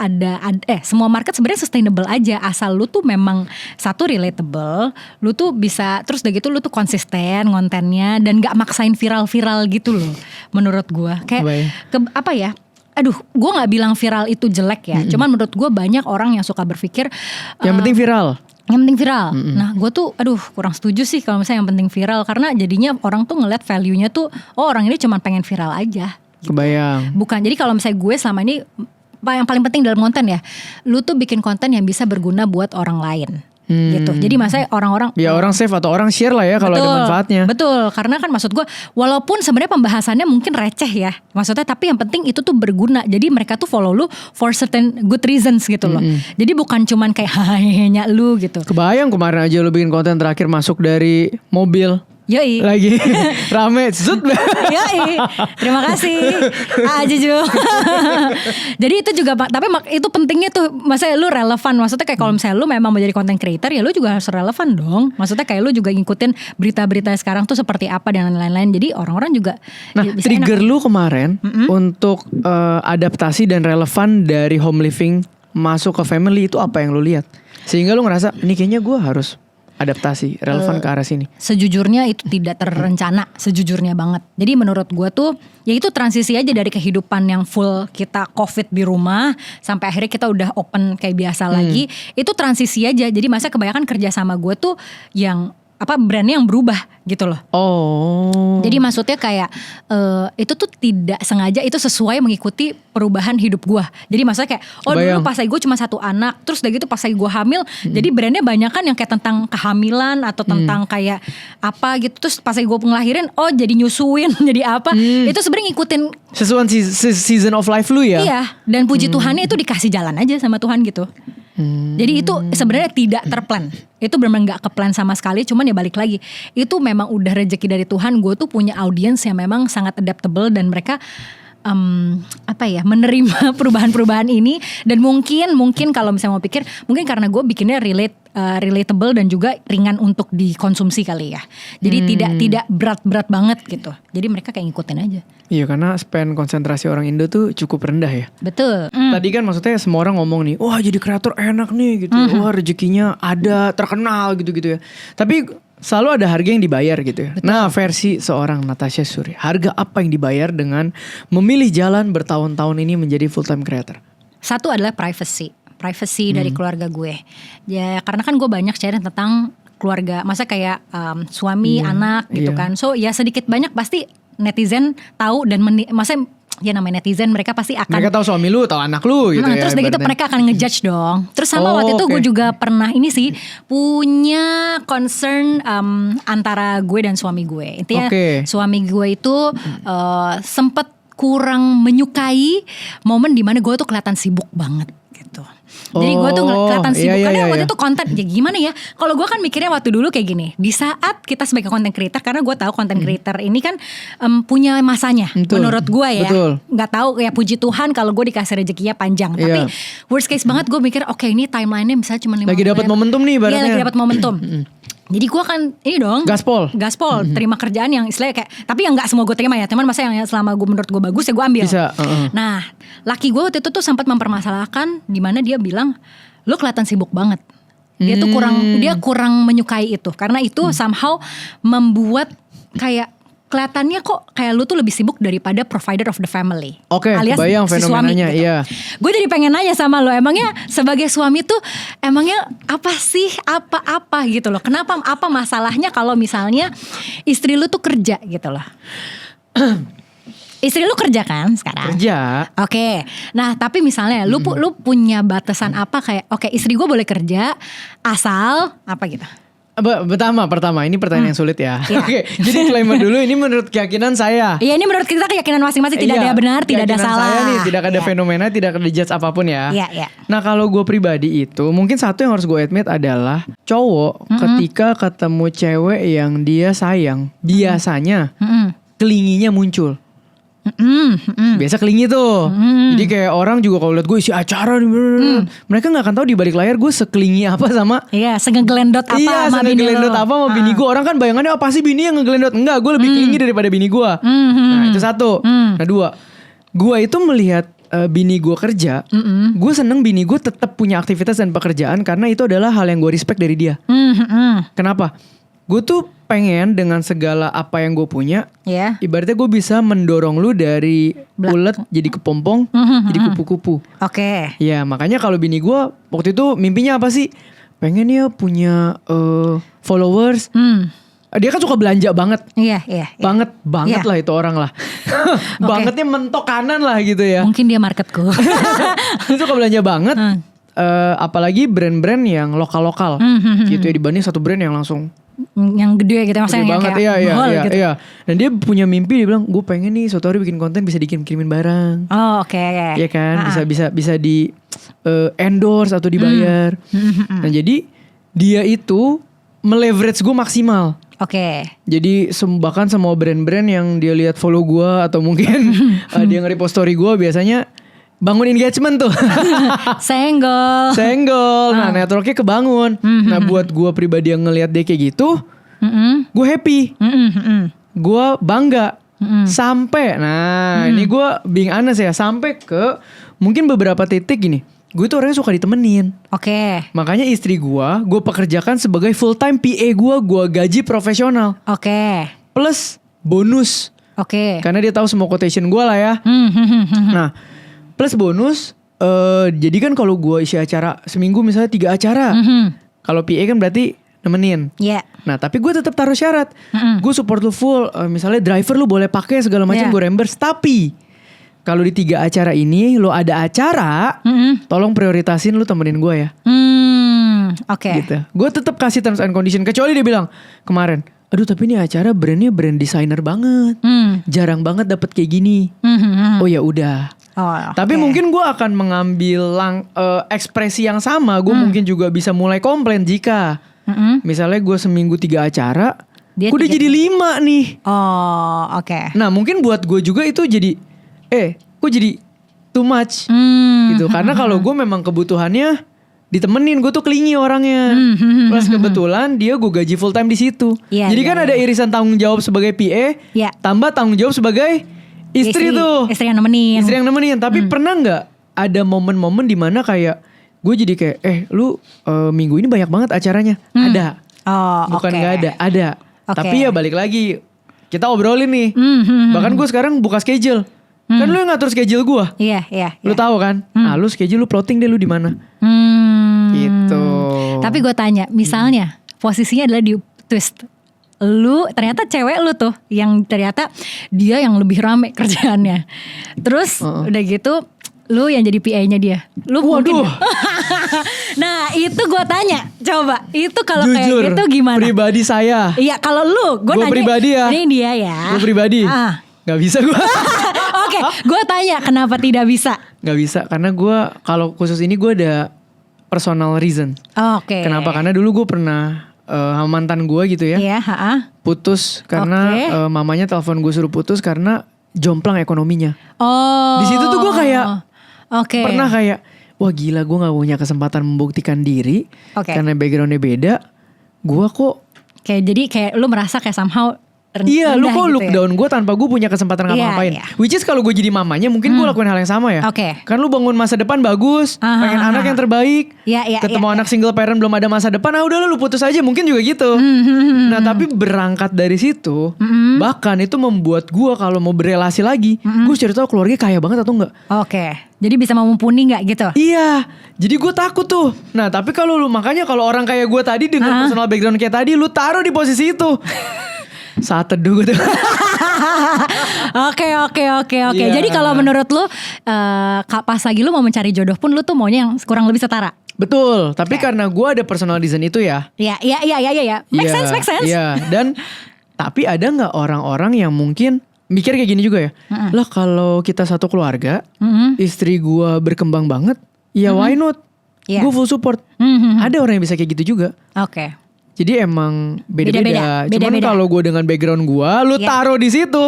S1: semua market sebenarnya sustainable aja asal lu tuh memang satu relatable, lu tuh bisa terus udah gitu lu tuh konsisten kontennya dan gak maksain viral gitu loh menurut gue. Kayak apa ya? Aduh, gue gak bilang viral itu jelek ya. Cuman menurut gue banyak orang yang suka berpikir
S2: yang penting viral.
S1: Yang penting viral. Nah gue tuh kurang setuju sih kalau misalnya yang penting viral. Karena jadinya orang tuh ngeliat value-nya tuh, oh orang ini cuma pengen viral aja gitu.
S2: Kebayang.
S1: Bukan, jadi kalau misalnya gue selama ini yang paling penting dalam konten ya, lu tuh bikin konten yang bisa berguna buat orang lain gitu. Jadi maksudnya orang-orang
S2: ya orang save atau orang share lah ya kalau ada manfaatnya.
S1: Betul, karena kan maksud gue walaupun sebenarnya pembahasannya mungkin receh ya maksudnya, tapi yang penting itu tuh berguna. Jadi mereka tuh follow lu for certain good reasons gitu loh. Jadi bukan cuman kayak hahaha lu gitu.
S2: Kebayang kemarin aja lu bikin konten terakhir masuk dari mobil.
S1: Yoi.
S2: Lagi rame zut.
S1: Yoi. Terima kasih Juju. Jadi itu juga tapi itu pentingnya tuh, maksudnya lu relevan. Maksudnya kayak kalau misalnya lu memang menjadi content creator ya lu juga harus relevan dong. Maksudnya kayak lu juga ngikutin berita-berita sekarang tuh seperti apa dan lain-lain. Jadi orang-orang juga bisa
S2: trigger lu kemarin untuk adaptasi dan relevan dari home living masuk ke family itu apa yang lu lihat? Sehingga lu ngerasa ini kayaknya gue harus adaptasi, relevan ke arah sini?
S1: Sejujurnya itu tidak terencana, sejujurnya banget. Jadi menurut gue tuh, ya itu transisi aja dari kehidupan yang full kita COVID di rumah sampai akhirnya kita udah open kayak biasa lagi. Itu transisi aja. Jadi masa kebanyakan kerja sama gue tuh yang brandnya yang berubah gitu loh. Jadi maksudnya kayak itu tuh tidak sengaja, itu sesuai mengikuti perubahan hidup gue. Jadi maksudnya kayak dulu pas lagi gue cuma 1 anak, terus udah gitu pas lagi gue hamil, jadi brandnya banyak kan yang kayak tentang kehamilan atau tentang kayak apa gitu. Terus pas lagi gue ngelahirin, jadi nyusuin, jadi apa. Itu sebenarnya ngikutin
S2: sesuai season of life lu ya.
S1: Iya, dan puji Tuhannya itu dikasih jalan aja sama Tuhan gitu. Jadi itu sebenarnya tidak terplan. Itu benar-benar gak keplan sama sekali. Cuman ya balik lagi, itu memang udah rezeki dari Tuhan. Gue tuh punya audiens yang memang sangat adaptable, dan mereka menerima perubahan-perubahan ini. Dan mungkin kalau misalnya mau pikir, mungkin karena gue bikinnya relatable dan juga ringan untuk dikonsumsi kali ya. Jadi tidak berat-berat banget gitu. Jadi mereka kayak ngikutin aja.
S2: Iya, karena span konsentrasi orang Indo tuh cukup rendah ya.
S1: Betul.
S2: Tadi kan maksudnya semua orang ngomong nih, wah jadi kreator enak nih gitu. Wah rezekinya ada, terkenal gitu-gitu ya. Tapi selalu ada harga yang dibayar gitu ya. Betul. Nah, versi seorang Natasha Surya, harga apa yang dibayar dengan memilih jalan bertahun-tahun ini menjadi full time creator?
S1: Satu adalah privacy dari keluarga gue. Ya karena kan gue banyak sharing tentang keluarga, masa kayak suami, anak gitu kan. So ya sedikit banyak pasti netizen tahu, dan ya namanya netizen, mereka pasti akan,
S2: mereka tahu suami lu, tahu anak lu gitu ya.
S1: Terus begitu mereka akan ngejudge dong. Terus sama waktu itu gue juga pernah ini sih punya concern antara gue dan suami gue. Intinya suami gue itu sempet kurang menyukai momen dimana gue tuh kelihatan sibuk banget gitu. Jadi gue tuh kelihatan sibuk karena waktu itu konten ya gimana ya. Kalau gue kan mikirnya waktu dulu kayak gini. Di saat kita sebagai content creator, karena gue tahu content creator ini kan punya masanya. Menurut gue ya. Gak tahu ya, puji Tuhan kalau gue dikasih rezekinya panjang. Tapi worst case banget gue mikir ini timelinenya misalnya cuma 5 bulan.
S2: Lagi dapat momentum nih ibaratnya.
S1: Iya, lagi dapat momentum. Jadi gue kan ini dong gaspol terima kerjaan yang istilahnya kayak, tapi yang gak semua gue terima ya, teman masa yang selama gue menurut gue bagus ya gue ambil. Nah laki gue waktu itu tuh sempat mempermasalahkan, dimana dia bilang lu kelihatan sibuk banget. Dia tuh kurang menyukai itu, karena itu somehow membuat kayak kelihatannya kok kayak lu tuh lebih sibuk daripada provider of the family.
S2: Alias bayang si fenomenanya,
S1: suami gitu. Gue jadi pengen nanya sama lo, emangnya sebagai suami tuh emangnya apa sih apa gitu loh. Kenapa, apa masalahnya kalau misalnya istri lu tuh kerja gitu loh. Istri lu kerja kan sekarang?
S2: Kerja.
S1: Nah tapi misalnya lu punya batasan apa kayak istri gue boleh kerja asal apa gitu.
S2: Pertama ini pertanyaan yang sulit ya. Jadi disclaimer dulu, ini menurut keyakinan saya.
S1: Iya, ini menurut kita keyakinan masing-masing, tidak ada benar, tidak ada salah.
S2: Saya nih tidak ada fenomena, tidak ada judge apapun ya. Nah kalau gue pribadi itu, mungkin satu yang harus gue admit adalah cowok ketika ketemu cewek yang dia sayang, biasanya kelinginya muncul. Biasa kelingi tuh. Jadi kayak orang juga kalau lihat gue isi acara mereka gak akan tahu di balik layar gue sekelingi apa sama
S1: segegelendot apa sama bini
S2: bini gue. Orang kan bayangannya pasti bini yang ngegelendot. Enggak, gue lebih kelingi daripada bini gue. Nah itu satu. Nah dua, gue itu melihat bini gue kerja, gue seneng bini gue tetap punya aktivitas dan pekerjaan, karena itu adalah hal yang gue respect dari dia. Kenapa? Gue tuh pengen dengan segala apa yang gue punya, ibaratnya gue bisa mendorong lu dari ulet jadi kepompong, jadi kupu-kupu. Ya makanya kalau bini gue waktu itu mimpinya apa sih? Pengen ya punya followers. Dia kan suka belanja banget. Banget lah itu orang lah. Bangetnya mentok kanan lah gitu ya.
S1: Mungkin dia marketku.
S2: Dia suka belanja banget. Apalagi brand-brand yang lokal-lokal gitu ya, dibanding satu brand yang langsung
S1: yang gede gitu, maksudnya
S2: banget,
S1: kayak
S2: gitu. Dan dia punya mimpi, dia bilang gue pengen nih suatu hari bikin konten bisa dikirim-kirimin barang. Iya kan, bisa di endorse atau dibayar. Nah jadi dia itu meleverage gue maksimal. Jadi bahkan semua brand-brand yang dia lihat follow gue atau mungkin dia nge-repost story gue, biasanya bangun engagement tuh. Senggol. Nah networknya kebangun. Nah buat gue pribadi yang ngelihat dia kayak gitu, gue happy. Gue bangga. Sampai, ini gue being honest ya, sampai ke mungkin beberapa titik gini. gue tuh orangnya suka ditemenin.
S1: Oke.
S2: Makanya istri gue pekerjakan sebagai full time PA gue gaji profesional.
S1: Oke.
S2: Plus bonus.
S1: Oke.
S2: Karena dia tahu semua quotation gue lah ya. Nah, plus bonus, jadi kan kalau gue isi acara seminggu misalnya 3 acara. Kalau PA kan berarti nemenin.
S1: Iya.
S2: Nah, tapi gue tetap taruh syarat. Gue support lu full. Misalnya driver lu boleh pakai segala macam, gue reimburse. Tapi kalau di 3 acara ini lo ada acara, tolong prioritasin lu temenin gue ya.
S1: Oke.
S2: Gitu. Gue tetap kasih terms and condition. Kecuali dia bilang kemarin, aduh tapi ini acara brandnya brand designer banget, jarang banget dapet kayak gini. Oh ya udah. Tapi mungkin gue akan mengambil ekspresi yang sama. Gue mungkin juga bisa mulai komplain jika misalnya gue seminggu 3 acara, gue udah jadi 5 nih.
S1: Oh oke.
S2: Nah mungkin buat gue juga itu jadi kok jadi too much gitu. Karena kalau gue memang kebutuhannya ditemenin, gue tuh kelingi orangnya. Plus kebetulan dia gue gaji full time di situ. Jadi kan ada irisan tanggung jawab sebagai PA, tambah tanggung jawab sebagai istri tuh.
S1: Istri yang nemenin.
S2: Istri yang nemenin. Tapi pernah nggak ada momen-momen dimana kayak gue jadi kayak lu minggu ini banyak banget acaranya. Ada. Bukan nggak ada. Ada. Tapi ya balik lagi kita obrolin nih. Bahkan gue sekarang buka schedule. Kan lu yang ngatur schedule gue.
S1: Iya.
S2: Lu tahu kan? Nah, lu schedule lu plotting deh lu di mana. Gitu.
S1: Tapi gue tanya, misalnya posisinya adalah di twist. Lu ternyata cewek lu tuh yang ternyata dia yang lebih rame kerjaannya. Terus udah gitu lu yang jadi PA-nya dia. Lu mungkin. Nah, itu gue tanya. Coba, itu kalau kayak gitu gimana?
S2: Pribadi saya.
S1: Iya, kalau lu, gue nanya.
S2: Pribadi ya.
S1: Ini dia ya.
S2: Gue pribadi. Gak bisa gue.
S1: Oke, gue tanya kenapa tidak bisa?
S2: Gak bisa, karena gue kalau khusus ini gue ada personal reason.
S1: Oke.
S2: Kenapa? Karena dulu gue pernah sama mantan gue gitu ya.
S1: Iya,
S2: putus karena mamanya telepon gue suruh putus karena jomplang ekonominya. Di situ tuh gue kayak pernah kayak wah gila, gue nggak punya kesempatan membuktikan diri karena backgroundnya beda. Gue kok
S1: jadi kayak lu merasa kayak somehow
S2: iya, lu kok
S1: gitu
S2: look down gue tanpa gue punya kesempatan ngapa-ngapain. Which is kalau gue jadi mamanya mungkin gue lakuin hal yang sama ya. Kan lu bangun masa depan bagus, pengen anak yang terbaik. Ketemu anak single parent belum ada masa depan, udah lu putus aja, mungkin juga gitu. Nah tapi berangkat dari situ, bahkan itu membuat gue kalau mau berelasi lagi, gue cari tahu keluarga kaya banget atau enggak.
S1: Jadi bisa mumpuni gak gitu?
S2: Iya, jadi gue takut tuh. Nah tapi kalau lu, makanya kalau orang kayak gue tadi dengan personal background kayak tadi, lu taruh di posisi itu. Saat teduh gitu. Oke.
S1: Jadi kalau menurut lu pas lagi lu mau mencari jodoh pun lu tuh maunya yang kurang lebih setara.
S2: Betul. Tapi karena gue ada personal reason itu ya.
S1: Iya. Make sense.
S2: Iya. Dan tapi ada nggak orang-orang yang mungkin mikir kayak gini juga ya? Lah kalau kita satu keluarga, istri gue berkembang banget, ya why not? Gue full support. Ada orang yang bisa kayak gitu juga. Jadi emang beda-beda. Cuman kalau gue dengan background gue, lu taruh di situ,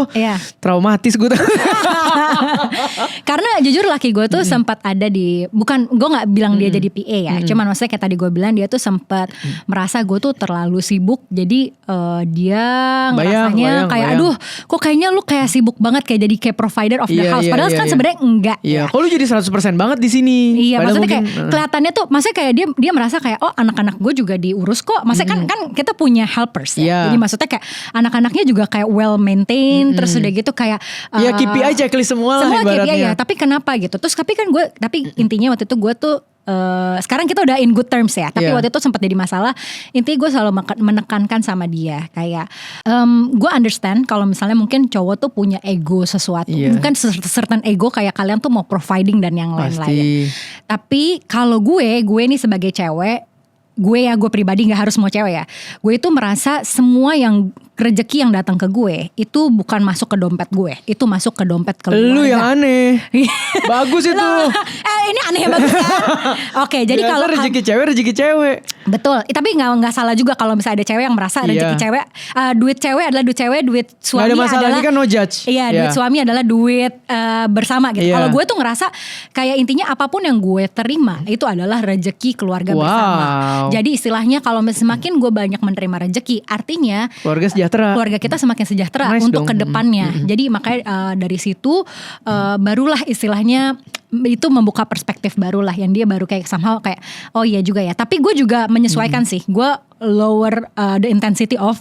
S2: traumatis gue.
S1: Karena jujur laki gue tuh sempat ada di, bukan gue nggak bilang dia jadi PA ya, cuman maksudnya kayak tadi gue bilang dia tuh sempat merasa gue tuh terlalu sibuk, jadi dia ngerasanya kayak aduh, kok kayaknya lu kayak sibuk banget kayak jadi kayak provider of the house, padahal kan sebenarnya enggak.
S2: Iya, kok lu jadi 100% banget di sini.
S1: Iya, maksudnya kayak kelihatannya tuh, maksudnya kayak dia merasa kayak oh anak-anak gue juga diurus kok, maksudnya kan kita punya helpers ya. Jadi maksudnya kayak anak-anaknya juga kayak well maintained, terus udah gitu kayak
S2: ya KPI checklist semua lah ibaratnya.
S1: Tapi kenapa gitu? Terus tapi kan tapi intinya waktu itu gue tuh sekarang kita udah in good terms ya. Tapi waktu itu sempat jadi masalah. Intinya gue selalu menekankan sama dia kayak gue understand kalau misalnya mungkin cowok tuh punya ego sesuatu. Mungkin certain ego kayak kalian tuh mau providing dan yang lain-lain. Tapi kalau gue nih sebagai cewek, gue pribadi gak harus mau cewek ya, gue itu merasa semua yang rezeki yang datang ke gue itu bukan masuk ke dompet gue, itu masuk ke dompet keluarga.
S2: Lu yang aneh. Bagus itu.
S1: Ini aneh ya, bagus kan? Oke, jadi kalau
S2: rezeki cewek.
S1: Betul. Tapi nggak salah juga kalau misalnya ada cewek yang merasa rezeki cewek, duit cewek adalah duit cewek, duit suami adalah. Ini
S2: kan no judge.
S1: Iya, duit suami adalah duit bersama gitu. Kalau gue tuh ngerasa kayak intinya apapun yang gue terima itu adalah rezeki keluarga bersama. Jadi istilahnya kalau semakin gue banyak menerima rezeki, artinya keluarga kita semakin sejahtera untuk kedepannya. Jadi makanya dari situ barulah istilahnya itu membuka perspektif baru lah, yang dia baru kayak somehow kayak oh iya juga ya. Tapi gue juga menyesuaikan sih, gue lower the intensity of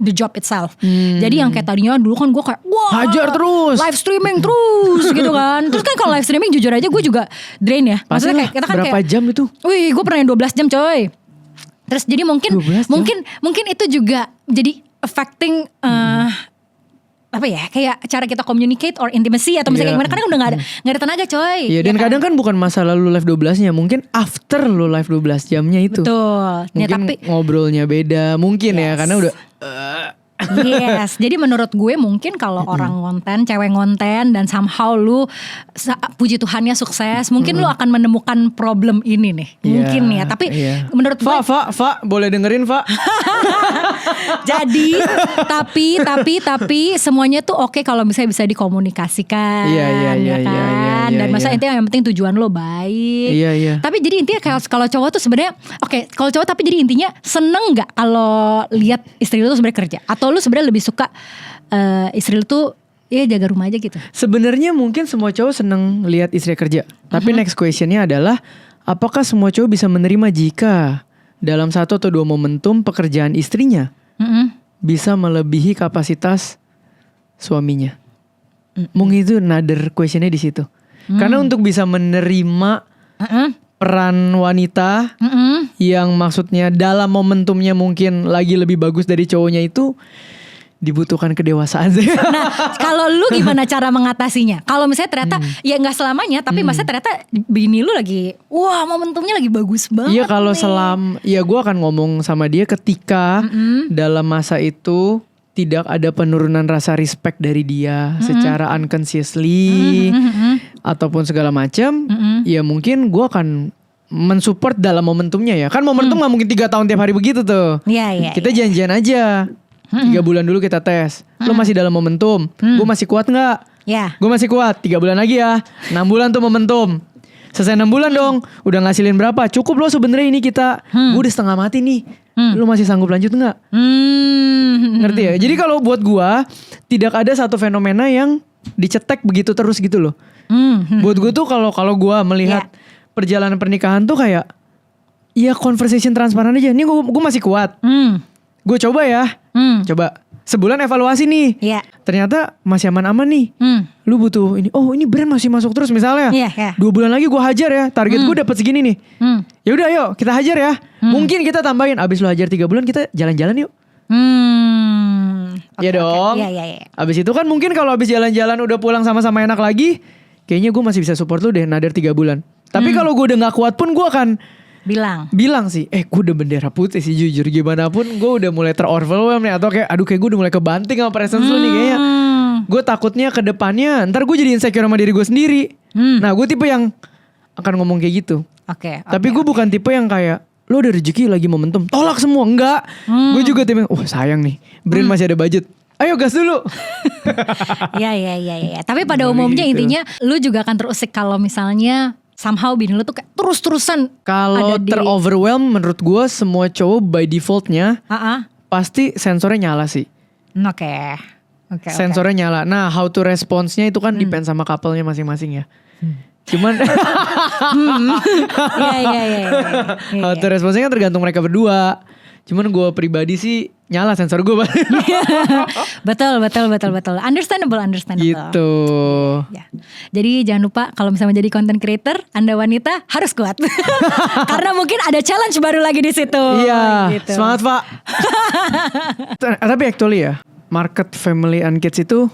S1: the job itself. Jadi yang kayak tadinya dulu kan gue kayak wah
S2: hajar terus,
S1: live streaming terus gitu kan. Terus kan kalau live streaming jujur aja gue juga drain ya. Maksudnya kayak kita kan
S2: berapa
S1: kayak
S2: jam itu?
S1: wih gue pernah 12 jam coy. Terus jadi mungkin itu juga jadi affecting apa ya, kayak cara kita communicate or intimacy atau misalnya gimana, karena udah gak ada tenaga coy.
S2: Iya, dan kadang kan bukan masalah lu live 12-nya, mungkin after lu live 12 jamnya itu.
S1: Betul.
S2: Mungkin
S1: tapi
S2: ngobrolnya beda, mungkin ya karena udah
S1: yes, jadi menurut gue mungkin kalau orang ngonten, cewek ngonten dan somehow lu puji Tuhannya sukses, mungkin lu akan menemukan problem ini nih. Mungkin ya, tapi menurut gue
S2: Fa, boleh dengerin Fa.
S1: jadi tapi semuanya tuh oke kalau misalnya bisa dikomunikasikan.
S2: Iya,
S1: kan. Dan masa intinya yang penting tujuan lo baik.
S2: Iya.
S1: Tapi jadi intinya kalau cowok tuh sebenarnya kalau cowok tapi jadi intinya seneng nggak kalau lihat istri lu tuh sebenarnya kerja, atau lu sebenarnya lebih suka istri lu tuh ya jaga rumah aja gitu?
S2: Sebenarnya mungkin semua cowok seneng lihat istri kerja. Tapi next questionnya adalah apakah semua cowok bisa menerima jika dalam 1 atau 2 momentum pekerjaan istrinya bisa melebihi kapasitas suaminya? Mungkin itu another questionnya di situ. Karena untuk bisa menerima peran wanita yang maksudnya dalam momentumnya mungkin lagi lebih bagus dari cowoknya itu dibutuhkan kedewasaan sih.
S1: Nah, kalau lu gimana cara mengatasinya? Kalau misalnya ternyata ya nggak selamanya, tapi maksudnya ternyata bini lu lagi, wah momentumnya lagi bagus banget.
S2: Iya, kalau ya gue akan ngomong sama dia ketika dalam masa itu tidak ada penurunan rasa respect dari dia secara unconsciously ataupun segala macam, ya mungkin gue akan mensupport dalam momentumnya ya. Kan momentum gak mungkin 3 tahun tiap hari begitu tuh.
S1: Iya.
S2: Kita janjian aja. 3 bulan dulu kita tes. Lo masih dalam momentum. Gue masih kuat gak?
S1: Iya.
S2: Gue masih kuat. 3 bulan lagi ya. 6 bulan tuh momentum. Selesai 6 bulan dong. Udah ngasilin berapa? Cukup lo sebenarnya ini kita. Gue udah setengah mati nih. Lo masih sanggup lanjut gak? Ngerti ya? Jadi kalau buat gue tidak ada satu fenomena yang dicetek begitu terus gitu loh. Buat gue tuh kalau gue melihat perjalanan pernikahan tuh kayak ya conversation transparan aja. Nih gue masih kuat. Gue coba ya. Coba sebulan evaluasi nih. Ternyata masih aman-aman nih. Lu butuh ini. Oh, ini brand masih masuk terus misalnya. 2 bulan lagi gue hajar ya. Target gue dapat segini nih. Ya udah ayo kita hajar ya. Mungkin kita tambahin. Abis lu hajar 3 bulan kita jalan-jalan yuk. Iya dong.
S1: Iya.
S2: Abis itu kan mungkin kalau abis jalan-jalan udah pulang sama-sama enak lagi, kayaknya gue masih bisa support lu deh nader 3 bulan. Tapi kalau gue udah gak kuat pun gue akan bilang sih, gue udah bendera putih sih jujur. Gimana pun gue udah mulai ter-overwhelm nih. Atau kayak aduh kayak gue udah mulai kebanting sama presence lu nih kayaknya. Gue takutnya ke depannya ntar gue jadi insecure sama diri gue sendiri. Nah gue tipe yang akan ngomong kayak gitu. Tapi gue bukan tipe yang kayak lo ada rezeki lagi momentum tolak semua. Enggak. Gue juga tipe sayang nih brand masih ada budget, ayo gas dulu.
S1: Iya. Tapi pada umumnya intinya lu juga akan terusik kalau misalnya somehow bini lu tuh kayak terus-terusan.
S2: Kalau ter-overwhelm menurut gue semua cowok by defaultnya pasti sensornya nyala sih. Oke. Sensornya nyala. Nah how to response-nya itu kan depend sama couple-nya masing-masing ya. Cuman
S1: Iya.
S2: how to response-nya kan tergantung mereka berdua. Cuman gue pribadi sih nyala sensor gue.
S1: Betul. Understandable.
S2: Gitu.
S1: Ya. Jadi jangan lupa kalau misalnya menjadi content creator, Anda wanita harus kuat. Karena mungkin ada challenge baru lagi di situ.
S2: Iya.
S1: Gitu.
S2: Semangat Pak. Tapi actually ya, market family and kids itu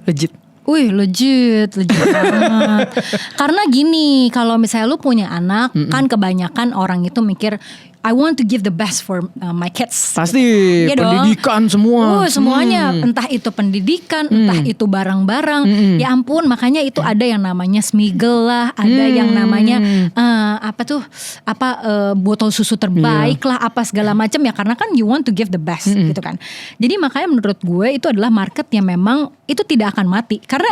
S2: legit.
S1: Wih legit banget. Karena gini, kalau misalnya lu punya anak, kan kebanyakan orang itu mikir I want to give the best for my kids.
S2: Pasti
S1: ya
S2: pendidikan
S1: dong.
S2: semua.
S1: Semuanya, entah itu pendidikan, entah itu barang-barang. Ya ampun, makanya itu ada yang namanya Smiggle lah, ada yang namanya botol susu terbaik lah, apa segala macam ya, karena kan you want to give the best gitu kan. Jadi makanya menurut gue itu adalah market yang memang itu tidak akan mati, karena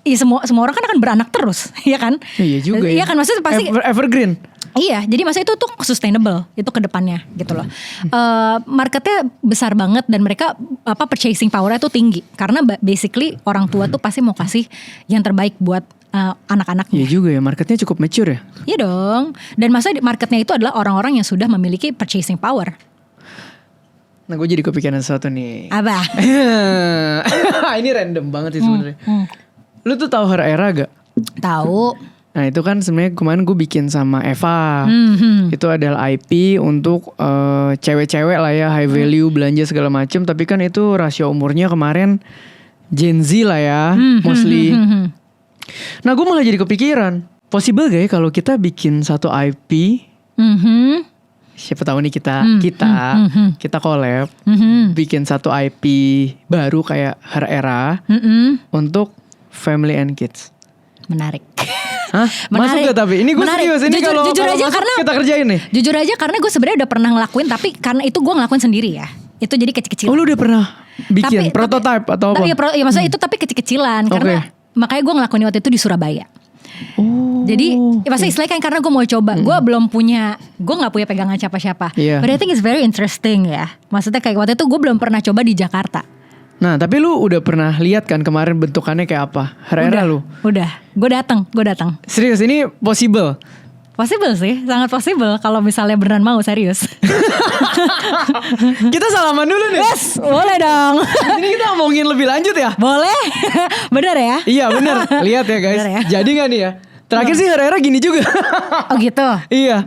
S1: ya semua orang kan akan beranak terus, ya kan?
S2: Iya juga.
S1: Iya kan, maksudnya pasti
S2: evergreen.
S1: Iya, jadi masa itu tuh sustainable itu ke depannya gitu loh. Marketnya besar banget dan mereka purchasing powernya tuh tinggi karena basically orang tua tuh pasti mau kasih yang terbaik buat anak-anaknya.
S2: Iya juga ya, marketnya cukup mature ya.
S1: Iya dong. Dan maksudnya marketnya itu adalah orang-orang yang sudah memiliki purchasing power.
S2: Nah gue jadi kepikiran sesuatu nih.
S1: Apa?
S2: Ini random banget sih sebenarnya. Lu tuh tahu Her Era gak?
S1: Tahu.
S2: Nah itu kan sebenarnya kemarin gue bikin sama Eva. Itu adalah IP untuk cewek-cewek lah ya, high value, belanja segala macem. Tapi kan itu rasio umurnya kemarin Gen Z lah ya, mostly. Nah gue malah jadi kepikiran, possible gak ya kalau kita bikin satu IP? Siapa tahu nih kita collab, bikin satu IP baru kayak Her Era untuk family and kids.
S1: Menarik.
S2: Hah? Masuk gak tapi? Ini gue serius. Ini kalau
S1: jujur aja
S2: masuk,
S1: karena
S2: kita kerjain nih.
S1: Jujur aja karena gue sebenarnya udah pernah ngelakuin, tapi karena itu gue ngelakuin sendiri ya. Itu jadi kecil-kecilan.
S2: Oh lu udah pernah bikin prototype atau apa?
S1: Iya maksudnya itu tapi kecil-kecilan. Karena makanya gue ngelakuin waktu itu di Surabaya. Jadi maksudnya istilahnya kan karena gue mau coba, gue gak punya pegangan siapa-siapa. But I think it's very interesting ya. Maksudnya kayak waktu itu gue belum pernah coba di Jakarta.
S2: Nah tapi lu udah pernah lihat kan kemarin bentukannya kayak apa? Her Era lu?
S1: Udah, gue datang.
S2: Serius ini possible?
S1: Possible sih, sangat possible kalau misalnya beneran mau serius.
S2: Kita salaman dulu nih.
S1: Yes, boleh dong.
S2: Ini kita ngomongin lebih lanjut ya?
S1: Boleh, bener ya?
S2: Iya bener, lihat ya guys.
S1: Bener ya?
S2: Jadi gak nih ya? Terakhir sih Her Era gini juga.
S1: Oh gitu?
S2: Iya.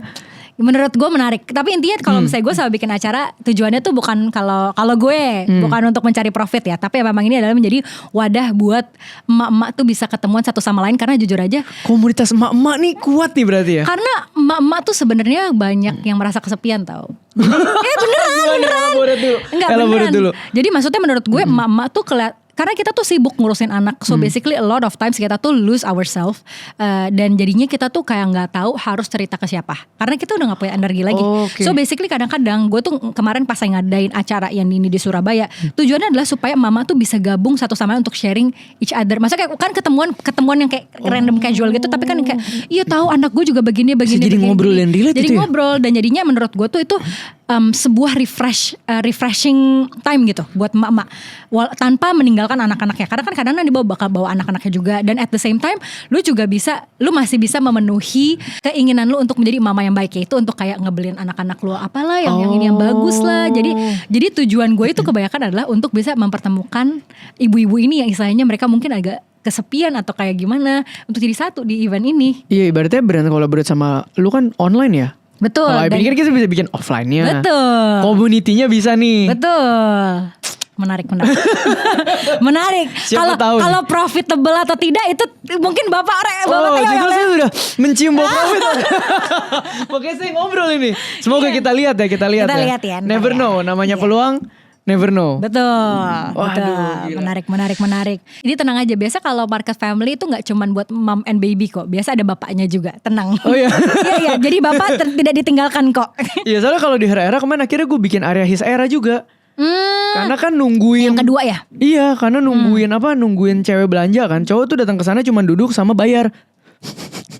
S1: Menurut gue menarik. Tapi intinya kalau misalnya gue selalu bikin acara, tujuannya tuh bukan kalau gue bukan untuk mencari profit ya, tapi memang ini adalah menjadi wadah buat emak-emak tuh bisa ketemuan satu sama lain. Karena jujur aja
S2: komunitas emak-emak nih kuat nih berarti ya.
S1: Karena emak-emak tuh sebenarnya banyak yang merasa kesepian tau. Beneran.
S2: Elaborate dulu.
S1: Jadi maksudnya menurut gue emak-emak tuh karena kita tuh sibuk ngurusin anak, so basically a lot of times kita tuh lose ourselves, dan jadinya kita tuh kayak nggak tahu harus cerita ke siapa, karena kita udah nggak punya energi lagi. So basically kadang-kadang gue tuh kemarin pas saya ngadain acara yang ini di Surabaya, tujuannya adalah supaya mama tuh bisa gabung satu sama lain untuk sharing each other. Maksudnya kayak kan ketemuan yang kayak random casual gitu, tapi kan kayak iya tahu anak gue juga begini.
S2: Jadi ngobrol dan relate
S1: jadi
S2: gitu
S1: ngobrol ya? Dan jadinya menurut gue tuh itu sebuah refreshing time gitu buat emak-emak, tanpa meninggalkan anak-anaknya. Karena kan kadang-kadang bakal bawa anak-anaknya juga. Dan at the same time lu masih bisa memenuhi keinginan lu untuk menjadi mama yang baik, yaitu untuk kayak ngebeliin anak-anak lu apalah yang ini yang bagus lah. Jadi tujuan gue itu kebanyakan adalah untuk bisa mempertemukan ibu-ibu ini yang istilahnya mereka mungkin agak kesepian atau kayak gimana, untuk jadi satu di event ini. Iya,
S2: ibaratnya brand collaborate sama lu kan online ya.
S1: Betul.
S2: Kalau pikir kita bisa bikin offline-nya.
S1: Betul.
S2: Community-nya bisa nih.
S1: Betul. Menarik. Menarik. Kalau profitable atau tidak itu mungkin Bapak
S2: Teo saya sudah mencium bau profit. Makanya saya ngobrol ini. Semoga kita lihat ya. Kita lihat ya. Never know, namanya peluang. Never know.
S1: Betul.
S2: Gila.
S1: Menarik. Ini tenang aja. Biasa kalau market family itu gak cuman buat mom and baby kok. Biasa ada bapaknya juga. Tenang.
S2: Oh iya.
S1: Iya. Jadi bapak tidak ditinggalkan kok.
S2: Iya, soalnya kalau di Her Era kemarin akhirnya gue bikin area his era juga. Karena kan nungguin.
S1: Yang kedua ya?
S2: Iya, karena nungguin cewek belanja kan. Cowok tuh datang ke sana cuma duduk sama bayar.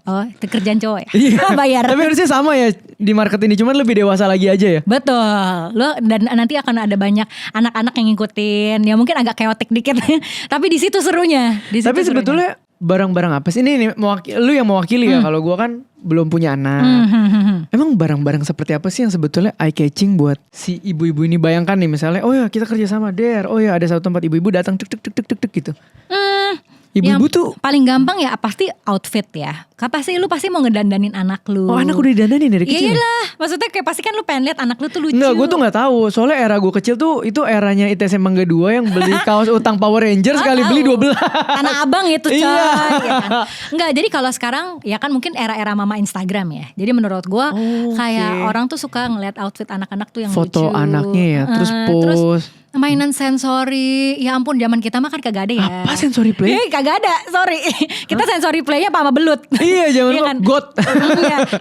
S1: Oh, itu kerjaan cowok ya?
S2: Iya.
S1: Bayar.
S2: Tapi harusnya sama ya di market ini, cuman lebih dewasa lagi aja ya.
S1: Betul. Dan nanti akan ada banyak anak-anak yang ngikutin. Ya mungkin agak chaotic dikit. Tapi di situ serunya.
S2: Tapi sebetulnya barang-barang apa sih ini lu yang mewakili ya, kalau gua kan belum punya anak. Emang barang-barang seperti apa sih yang sebetulnya eye catching buat si ibu-ibu ini? Bayangkan nih misalnya, oh ya kita kerja sama Der. Oh ya ada satu tempat ibu-ibu datang tuk gitu. Ibu-ibu tuh
S1: paling gampang ya pasti outfit ya. Pasti lu pasti mau ngedandanin anak lu.
S2: Oh, anak udah didandanin dari kecil?
S1: Iyalah, maksudnya kayak pasti kan lu pengen lihat anak lu tuh lucu.
S2: Enggak, gue tuh gak tahu. Soalnya era gue kecil tuh itu eranya ITC Mangga 2 yang beli kaos utang Power Ranger sekali beli 12.
S1: Anak abang itu coy.
S2: Iya.
S1: Ya kan? Enggak, jadi kalau sekarang ya kan mungkin era-era mama Instagram ya. Jadi menurut gue kayak orang tuh suka ngeliat outfit anak-anak tuh yang
S2: foto
S1: lucu.
S2: Anaknya ya, terus post.
S1: Mainan sensori, ya ampun zaman kita mah kan kagak ada ya.
S2: Apa sensori play?
S1: Kagak ada, sorry. Kita sensori playnya apa sama belut.
S2: Iya zaman kan? God.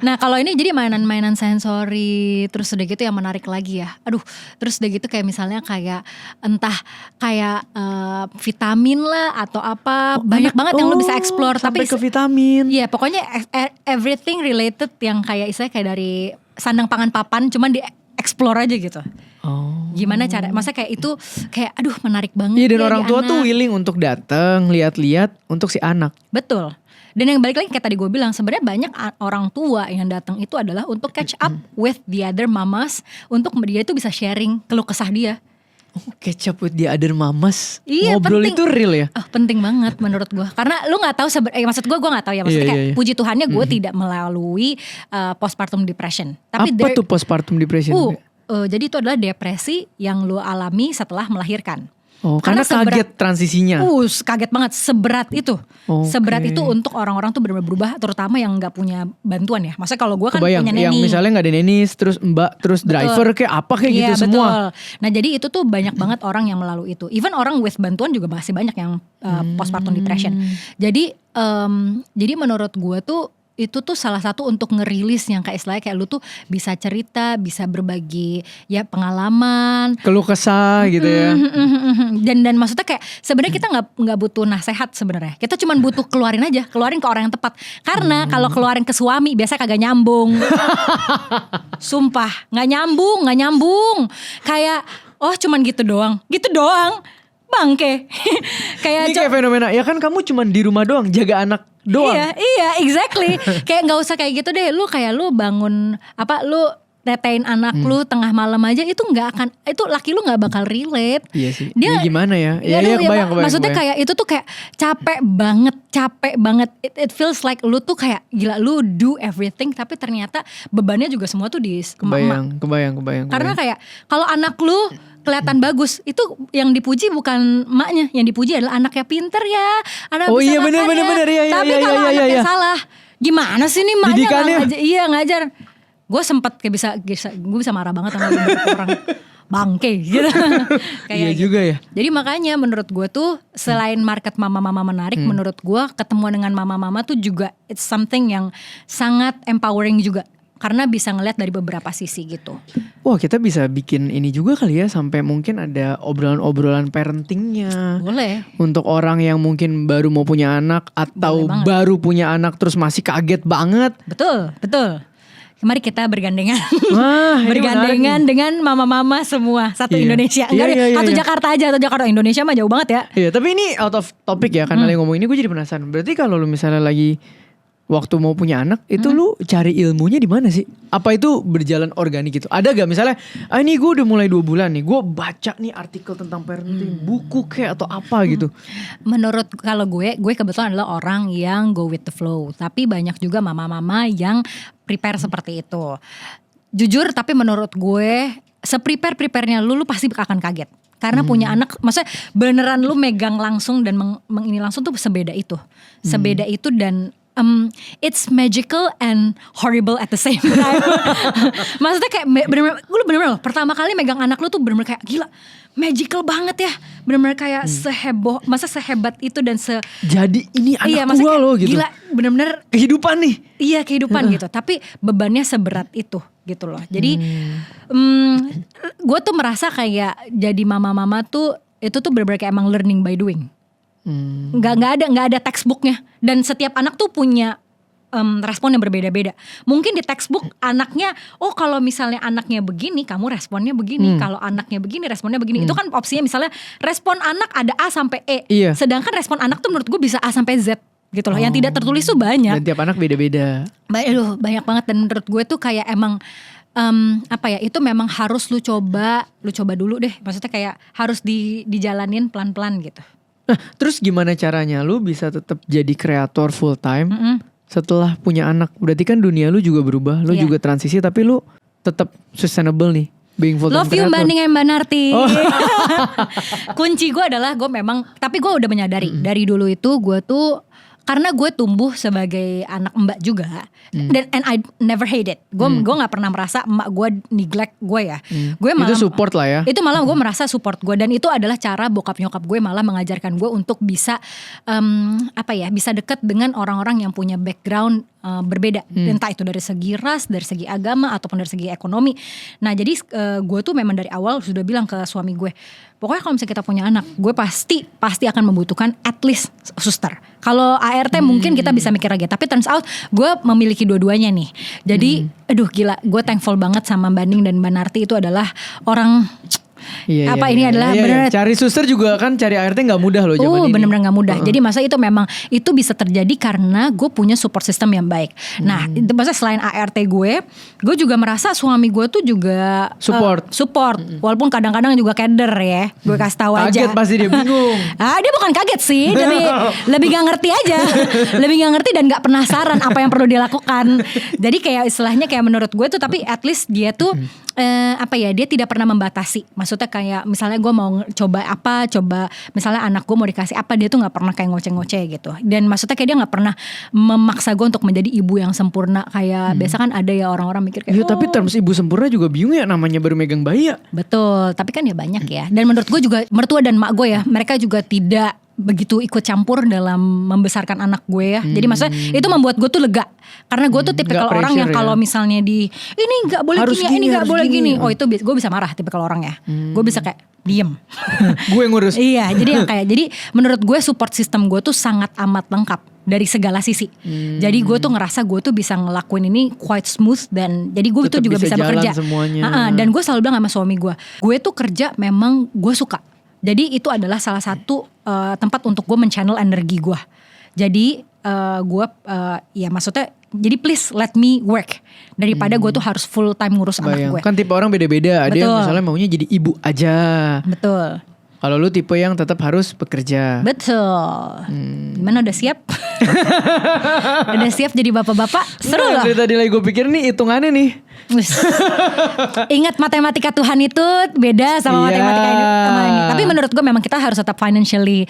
S1: Nah kalau ini jadi mainan-mainan sensori, terus udah gitu yang menarik lagi ya. Aduh, terus udah gitu kayak misalnya kayak entah kayak vitamin lah atau apa, banyak banget yang lu bisa explore.
S2: Sampai ke vitamin.
S1: Iya pokoknya everything related yang kayak istilahnya kayak dari sandang pangan papan, cuman di explore aja gitu. Gimana cara, masa kayak itu kayak aduh menarik banget.
S2: Iya, dan orang tua tuh willing untuk datang lihat-lihat untuk si anak.
S1: Betul. Dan yang balik lagi kayak tadi gue bilang, sebenarnya banyak orang tua yang datang itu adalah untuk catch up with the other mamas, untuk dia itu bisa sharing keluh kesah dia.
S2: Oh, catch up with the other mamas.
S1: Iya,
S2: Ngobrol
S1: penting.
S2: itu real ya?
S1: Oh, penting banget menurut gue. Karena lu gak tahu maksud gue gak tahu ya. Maksudnya
S2: Iya,
S1: kayak
S2: iya.
S1: puji Tuhannya gue tidak melalui postpartum depression. Tapi
S2: Apa tuh postpartum depression?
S1: jadi itu adalah depresi yang lu alami setelah melahirkan.
S2: Oh, karena kaget transisinya.
S1: Kaget banget, seberat itu.
S2: Oke.
S1: Seberat itu untuk orang-orang tuh benar-benar berubah, terutama yang gak punya bantuan ya. Maksudnya kalau gue kan
S2: Kebayang,
S1: punya neni.
S2: yang misalnya gak ada nenis, terus mbak, terus driver kayak apa kayak gitu
S1: Iya,
S2: semua.
S1: betul. Nah jadi itu tuh banyak banget orang yang melalui itu. Even orang with bantuan juga masih banyak yang postpartum depression. Jadi menurut gue tuh itu tuh salah satu untuk ngerilis yang kayak istilahnya kayak lu tuh bisa cerita, bisa berbagi ya pengalaman,
S2: Keluh kesah gitu ya.
S1: dan maksudnya kayak sebenarnya kita nggak butuh nasihat sebenarnya, kita cuma butuh keluarin ke orang yang tepat. Karena kalau keluarin ke suami biasanya kagak nyambung. Sumpah nggak nyambung, kayak oh cuman gitu doang bangke.
S2: Ini kayak fenomena, ya kan kamu cuma di rumah doang, jaga anak doang.
S1: Iya exactly. Kayak nggak usah kayak gitu deh. Lu kayak lu bangun lu netain anak lu tengah malam aja, itu nggak akan, itu laki lu nggak bakal relate.
S2: Iya sih.
S1: Dia
S2: Ya gimana ya?
S1: aduh,
S2: Kebayang.
S1: Maksudnya kayak itu tuh kayak capek banget. It feels like lu tuh kayak gila, lu do everything tapi ternyata bebannya juga semua tuh di emak.
S2: Kebayang.
S1: Karena kayak kalau anak lu kelihatan bagus, itu yang dipuji bukan emaknya, yang dipuji adalah anaknya pinter ya, anak
S2: Oh
S1: bisa
S2: iya,
S1: makan
S2: bener,
S1: ya.
S2: iya,
S1: Tapi
S2: iya,
S1: kalau
S2: iya,
S1: anaknya
S2: iya.
S1: salah, gimana sih nih emaknya
S2: Didikannya.
S1: ngajar. Gue sempet kayak gue bisa marah banget sama beberapa orang bangke gitu. Kayak
S2: Iya
S1: gitu.
S2: juga ya.
S1: Jadi makanya menurut gue tuh selain market mama-mama menarik, menurut gue ketemuan dengan mama-mama tuh juga it's something yang sangat empowering juga. Karena bisa ngeliat dari beberapa sisi gitu.
S2: Wah, kita bisa bikin ini juga kali ya, sampai mungkin ada obrolan-obrolan parentingnya.
S1: Boleh.
S2: Untuk orang yang mungkin baru mau punya anak atau
S1: Boleh banget.
S2: baru punya anak terus masih kaget banget.
S1: Betul. Mari kita bergandengan.
S2: Wah, ini
S1: Bergandengan
S2: menarik nih.
S1: dengan mama-mama semua satu
S2: Iya.
S1: Indonesia. Enggak
S2: Iya,
S1: deh,
S2: iya,
S1: satu
S2: iya.
S1: Jakarta aja, atau Jakarta Indonesia mah jauh banget ya.
S2: Iya, tapi ini out of topic ya, karena ngomong ini gue jadi penasaran. Berarti kalau lu misalnya lagi waktu mau punya anak, itu lu cari ilmunya di mana sih? Apa itu berjalan organik gitu? Ada gak misalnya, ini gue udah mulai 2 bulan nih, gue baca nih artikel tentang parenting, buku kayak atau apa gitu?
S1: Menurut kalau gue kebetulan adalah orang yang go with the flow. Tapi banyak juga mama-mama yang prepare seperti itu. Jujur, tapi menurut gue se-prepare-nya lu pasti akan kaget. Karena punya anak, maksudnya beneran lu megang langsung dan ini langsung tuh sebeda itu. Sebeda itu dan it's magical and horrible at the same time. Maksudnya kayak bener-bener, lu bener-bener loh, pertama kali megang anak lu tuh bener-bener kayak gila, magical banget ya. Bener-bener kayak seheboh, masa sehebat itu dan
S2: Jadi ini anak
S1: maksudnya
S2: gue
S1: kayak
S2: loh gitu.
S1: gila, bener-bener
S2: Kehidupan nih.
S1: iya kehidupan gitu. Tapi bebannya seberat itu gitu loh. Jadi gue tuh merasa kayak jadi mama-mama tuh itu tuh bener-bener kayak emang learning by doing. Nggak ada textbooknya, dan setiap anak tuh punya respon yang berbeda-beda. Mungkin di textbook anaknya, oh kalau misalnya anaknya begini, kamu responnya begini. Kalau anaknya begini, responnya begini. Itu kan opsinya misalnya respon anak ada A sampai E.
S2: Iya.
S1: Sedangkan respon anak tuh menurut gue bisa A sampai Z gitu loh. Yang tidak tertulis tuh banyak.
S2: Dan tiap anak beda-beda.
S1: Banyak banget, dan menurut gue tuh kayak emang itu memang harus lu coba dulu deh. Maksudnya kayak harus dijalanin pelan-pelan gitu.
S2: Nah, terus gimana caranya lu bisa tetap jadi kreator full time setelah punya anak? Berarti kan dunia lu juga berubah, lu
S1: Iya.
S2: juga transisi, tapi lu tetap sustainable nih, being full time
S1: Love you
S2: creator.
S1: Mbak Ning and Mbak Narti. Kunci gue adalah gue memang, tapi gue udah menyadari dari dulu itu gue tuh, karena gue tumbuh sebagai anak mbak juga, dan and I never hate it. Gue nggak pernah merasa emak gue neglect gue ya. Gue malah
S2: Itu support lah ya.
S1: Itu malah gue merasa support gue, dan itu adalah cara bokap nyokap gue malah mengajarkan gue untuk bisa bisa deket dengan orang-orang yang punya background berbeda, entah itu dari segi ras, dari segi agama, ataupun dari segi ekonomi. Nah jadi gue tuh memang dari awal sudah bilang ke suami gue, pokoknya kalau misalnya kita punya anak, gue pasti akan membutuhkan at least suster. Kalau ART mungkin kita bisa mikir lagi, tapi turns out gue memiliki dua-duanya nih. Jadi aduh gila, gue thankful banget sama Mbak Ning dan Mbak Narti, itu adalah orang
S2: Iya,
S1: Apa
S2: iya,
S1: ini
S2: iya,
S1: adalah
S2: iya,
S1: benar.
S2: iya. Cari suster juga kan cari ART nggak mudah loh zaman ini.
S1: Bener-bener gak mudah. Jadi masa itu memang itu bisa terjadi karena gue punya support system yang baik. Nah itu maksudnya selain ART gue juga merasa suami gue tuh juga support. Walaupun kadang-kadang juga keder ya. Gue kasih tahu aja.
S2: Kaget pasti dia bingung.
S1: Dia bukan kaget sih, lebih gak ngerti aja. Lebih gak ngerti dan gak penasaran apa yang perlu dilakukan. Jadi kayak istilahnya kayak menurut gue tuh, tapi at least dia tuh dia tidak pernah membatasi. Maksudnya kayak misalnya gue mau coba misalnya anak gue mau dikasih apa, dia tuh gak pernah kayak ngoceh-ngoceh gitu. Dan maksudnya kayak dia gak pernah memaksa gue untuk menjadi ibu yang sempurna. Kayak biasa kan ada ya orang-orang mikir kayak
S2: tapi terms ibu sempurna juga bingung ya, namanya baru megang bayi ya.
S1: Betul, tapi kan ya banyak ya. Dan menurut gue juga mertua dan mak gue ya, mereka juga tidak begitu ikut campur dalam membesarkan anak gue ya. Jadi maksudnya itu membuat gue tuh lega. Karena gue tuh tipikal orang yang kalau misalnya ini gak boleh
S2: harus
S1: gini, ini gak boleh gini.
S2: Oh
S1: itu gue bisa marah tipikal orang ya. Gue bisa kayak diem.
S2: Gue ngurus.
S1: Iya, jadi menurut gue support system gue tuh sangat amat lengkap dari segala sisi. Jadi gue tuh ngerasa gue tuh bisa ngelakuin ini quite smooth, dan jadi gue tuh juga bisa bekerja. Dan gue selalu bilang sama suami gue tuh kerja memang gue suka. Jadi itu adalah salah satu tempat untuk gue men-channel energi gue. Jadi gue maksudnya jadi please let me work daripada gue tuh harus full time ngurus anak gue.
S2: Kan tipe orang beda-beda. Ada yang misalnya maunya jadi ibu aja.
S1: Betul.
S2: Kalau lu tipe yang tetap harus bekerja.
S1: Betul. Gimana, udah siap? Udah siap jadi bapak-bapak? Seru loh.
S2: Dari tadi lagi gue pikir nih hitungannya nih.
S1: Ingat matematika Tuhan itu beda sama matematika ini. Tapi menurut gue memang kita harus tetap financially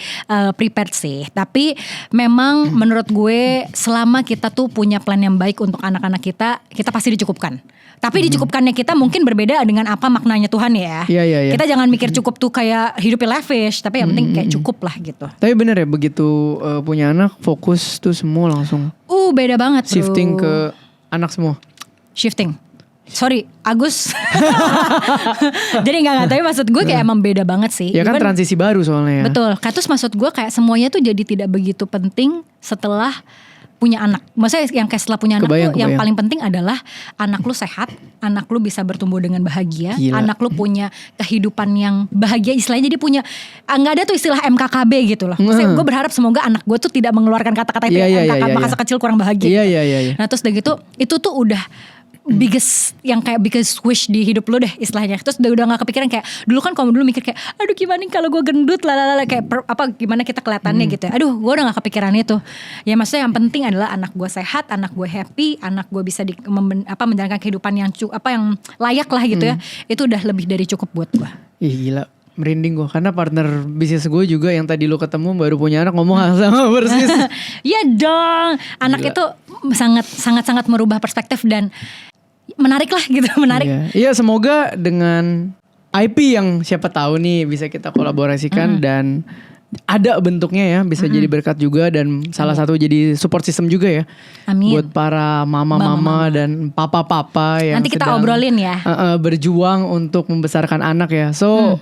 S1: prepared sih. Tapi memang menurut gue selama kita tuh punya plan yang baik untuk anak-anak kita pasti dicukupkan. Tapi dicukupkannya kita mungkin berbeda dengan apa maknanya Tuhan ya.
S2: Iya.
S1: Kita jangan mikir cukup tuh kayak hidup lavish, tapi yang penting kayak cukup lah gitu.
S2: Tapi bener ya, begitu punya anak fokus tuh semua langsung
S1: Beda banget bro.
S2: Shifting ke anak semua.
S1: Sorry Agus. Jadi gak tapi maksud gue kayak emang beda banget sih.
S2: Ya kan transisi baru soalnya ya.
S1: Betul. Terus maksud gue kayak semuanya tuh jadi tidak begitu penting setelah punya anak. Maksudnya yang kayak setelah punya anak tuh yang paling penting adalah anak lu sehat, anak lu bisa bertumbuh dengan bahagia. Gila. Anak lu punya kehidupan yang bahagia, istilahnya jadi punya, gak ada tuh istilah MKKB gitu loh. Maksudnya gue berharap semoga anak gue tuh tidak mengeluarkan kata-kata itu MKKB, masa kecil kurang bahagia gitu. Nah terus udah gitu itu tuh udah biggest wish di hidup lu deh istilahnya. Terus udah gak kepikiran kayak dulu kan kalau dulu mikir kayak aduh gimana kalau gue gendut kayak gimana kita kelihatannya gitu ya. Aduh gue udah gak kepikiran itu. Ya maksudnya yang penting adalah anak gue sehat, anak gue happy, anak gue bisa menjalankan kehidupan yang yang layak lah gitu ya. Itu udah lebih dari cukup buat gue.
S2: Ih gila, merinding gue karena partner bisnis gue juga yang tadi lu ketemu baru punya anak ngomong hal sama persis.
S1: Iya dong, anak itu sangat merubah perspektif dan menarik lah gitu, menarik.
S2: Iya, semoga dengan IP yang siapa tahu nih bisa kita kolaborasikan dan ada bentuknya ya, bisa jadi berkat juga dan salah satu jadi support system juga ya.
S1: Amin.
S2: Buat para mama-mama dan papa-papa yang
S1: nanti kita
S2: sedang
S1: obrolin ya.
S2: Berjuang untuk membesarkan anak ya. So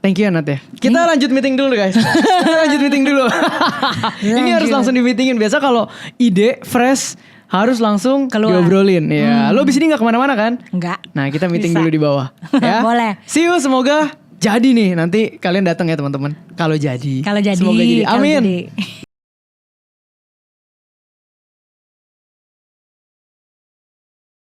S2: thank you Nat ya. Kita lanjut meeting dulu guys. Ini harus langsung di meetingin. Biasa kalau ide fresh harus langsung
S1: keluar
S2: diobrolin ya. Lo abis ini gak kemana-mana kan?
S1: Enggak.
S2: Nah kita meeting dulu di bawah ya.
S1: Boleh.
S2: See you, semoga jadi nih. Nanti kalian datang ya teman-teman. Kalau jadi.
S1: Semoga
S2: jadi. Amin.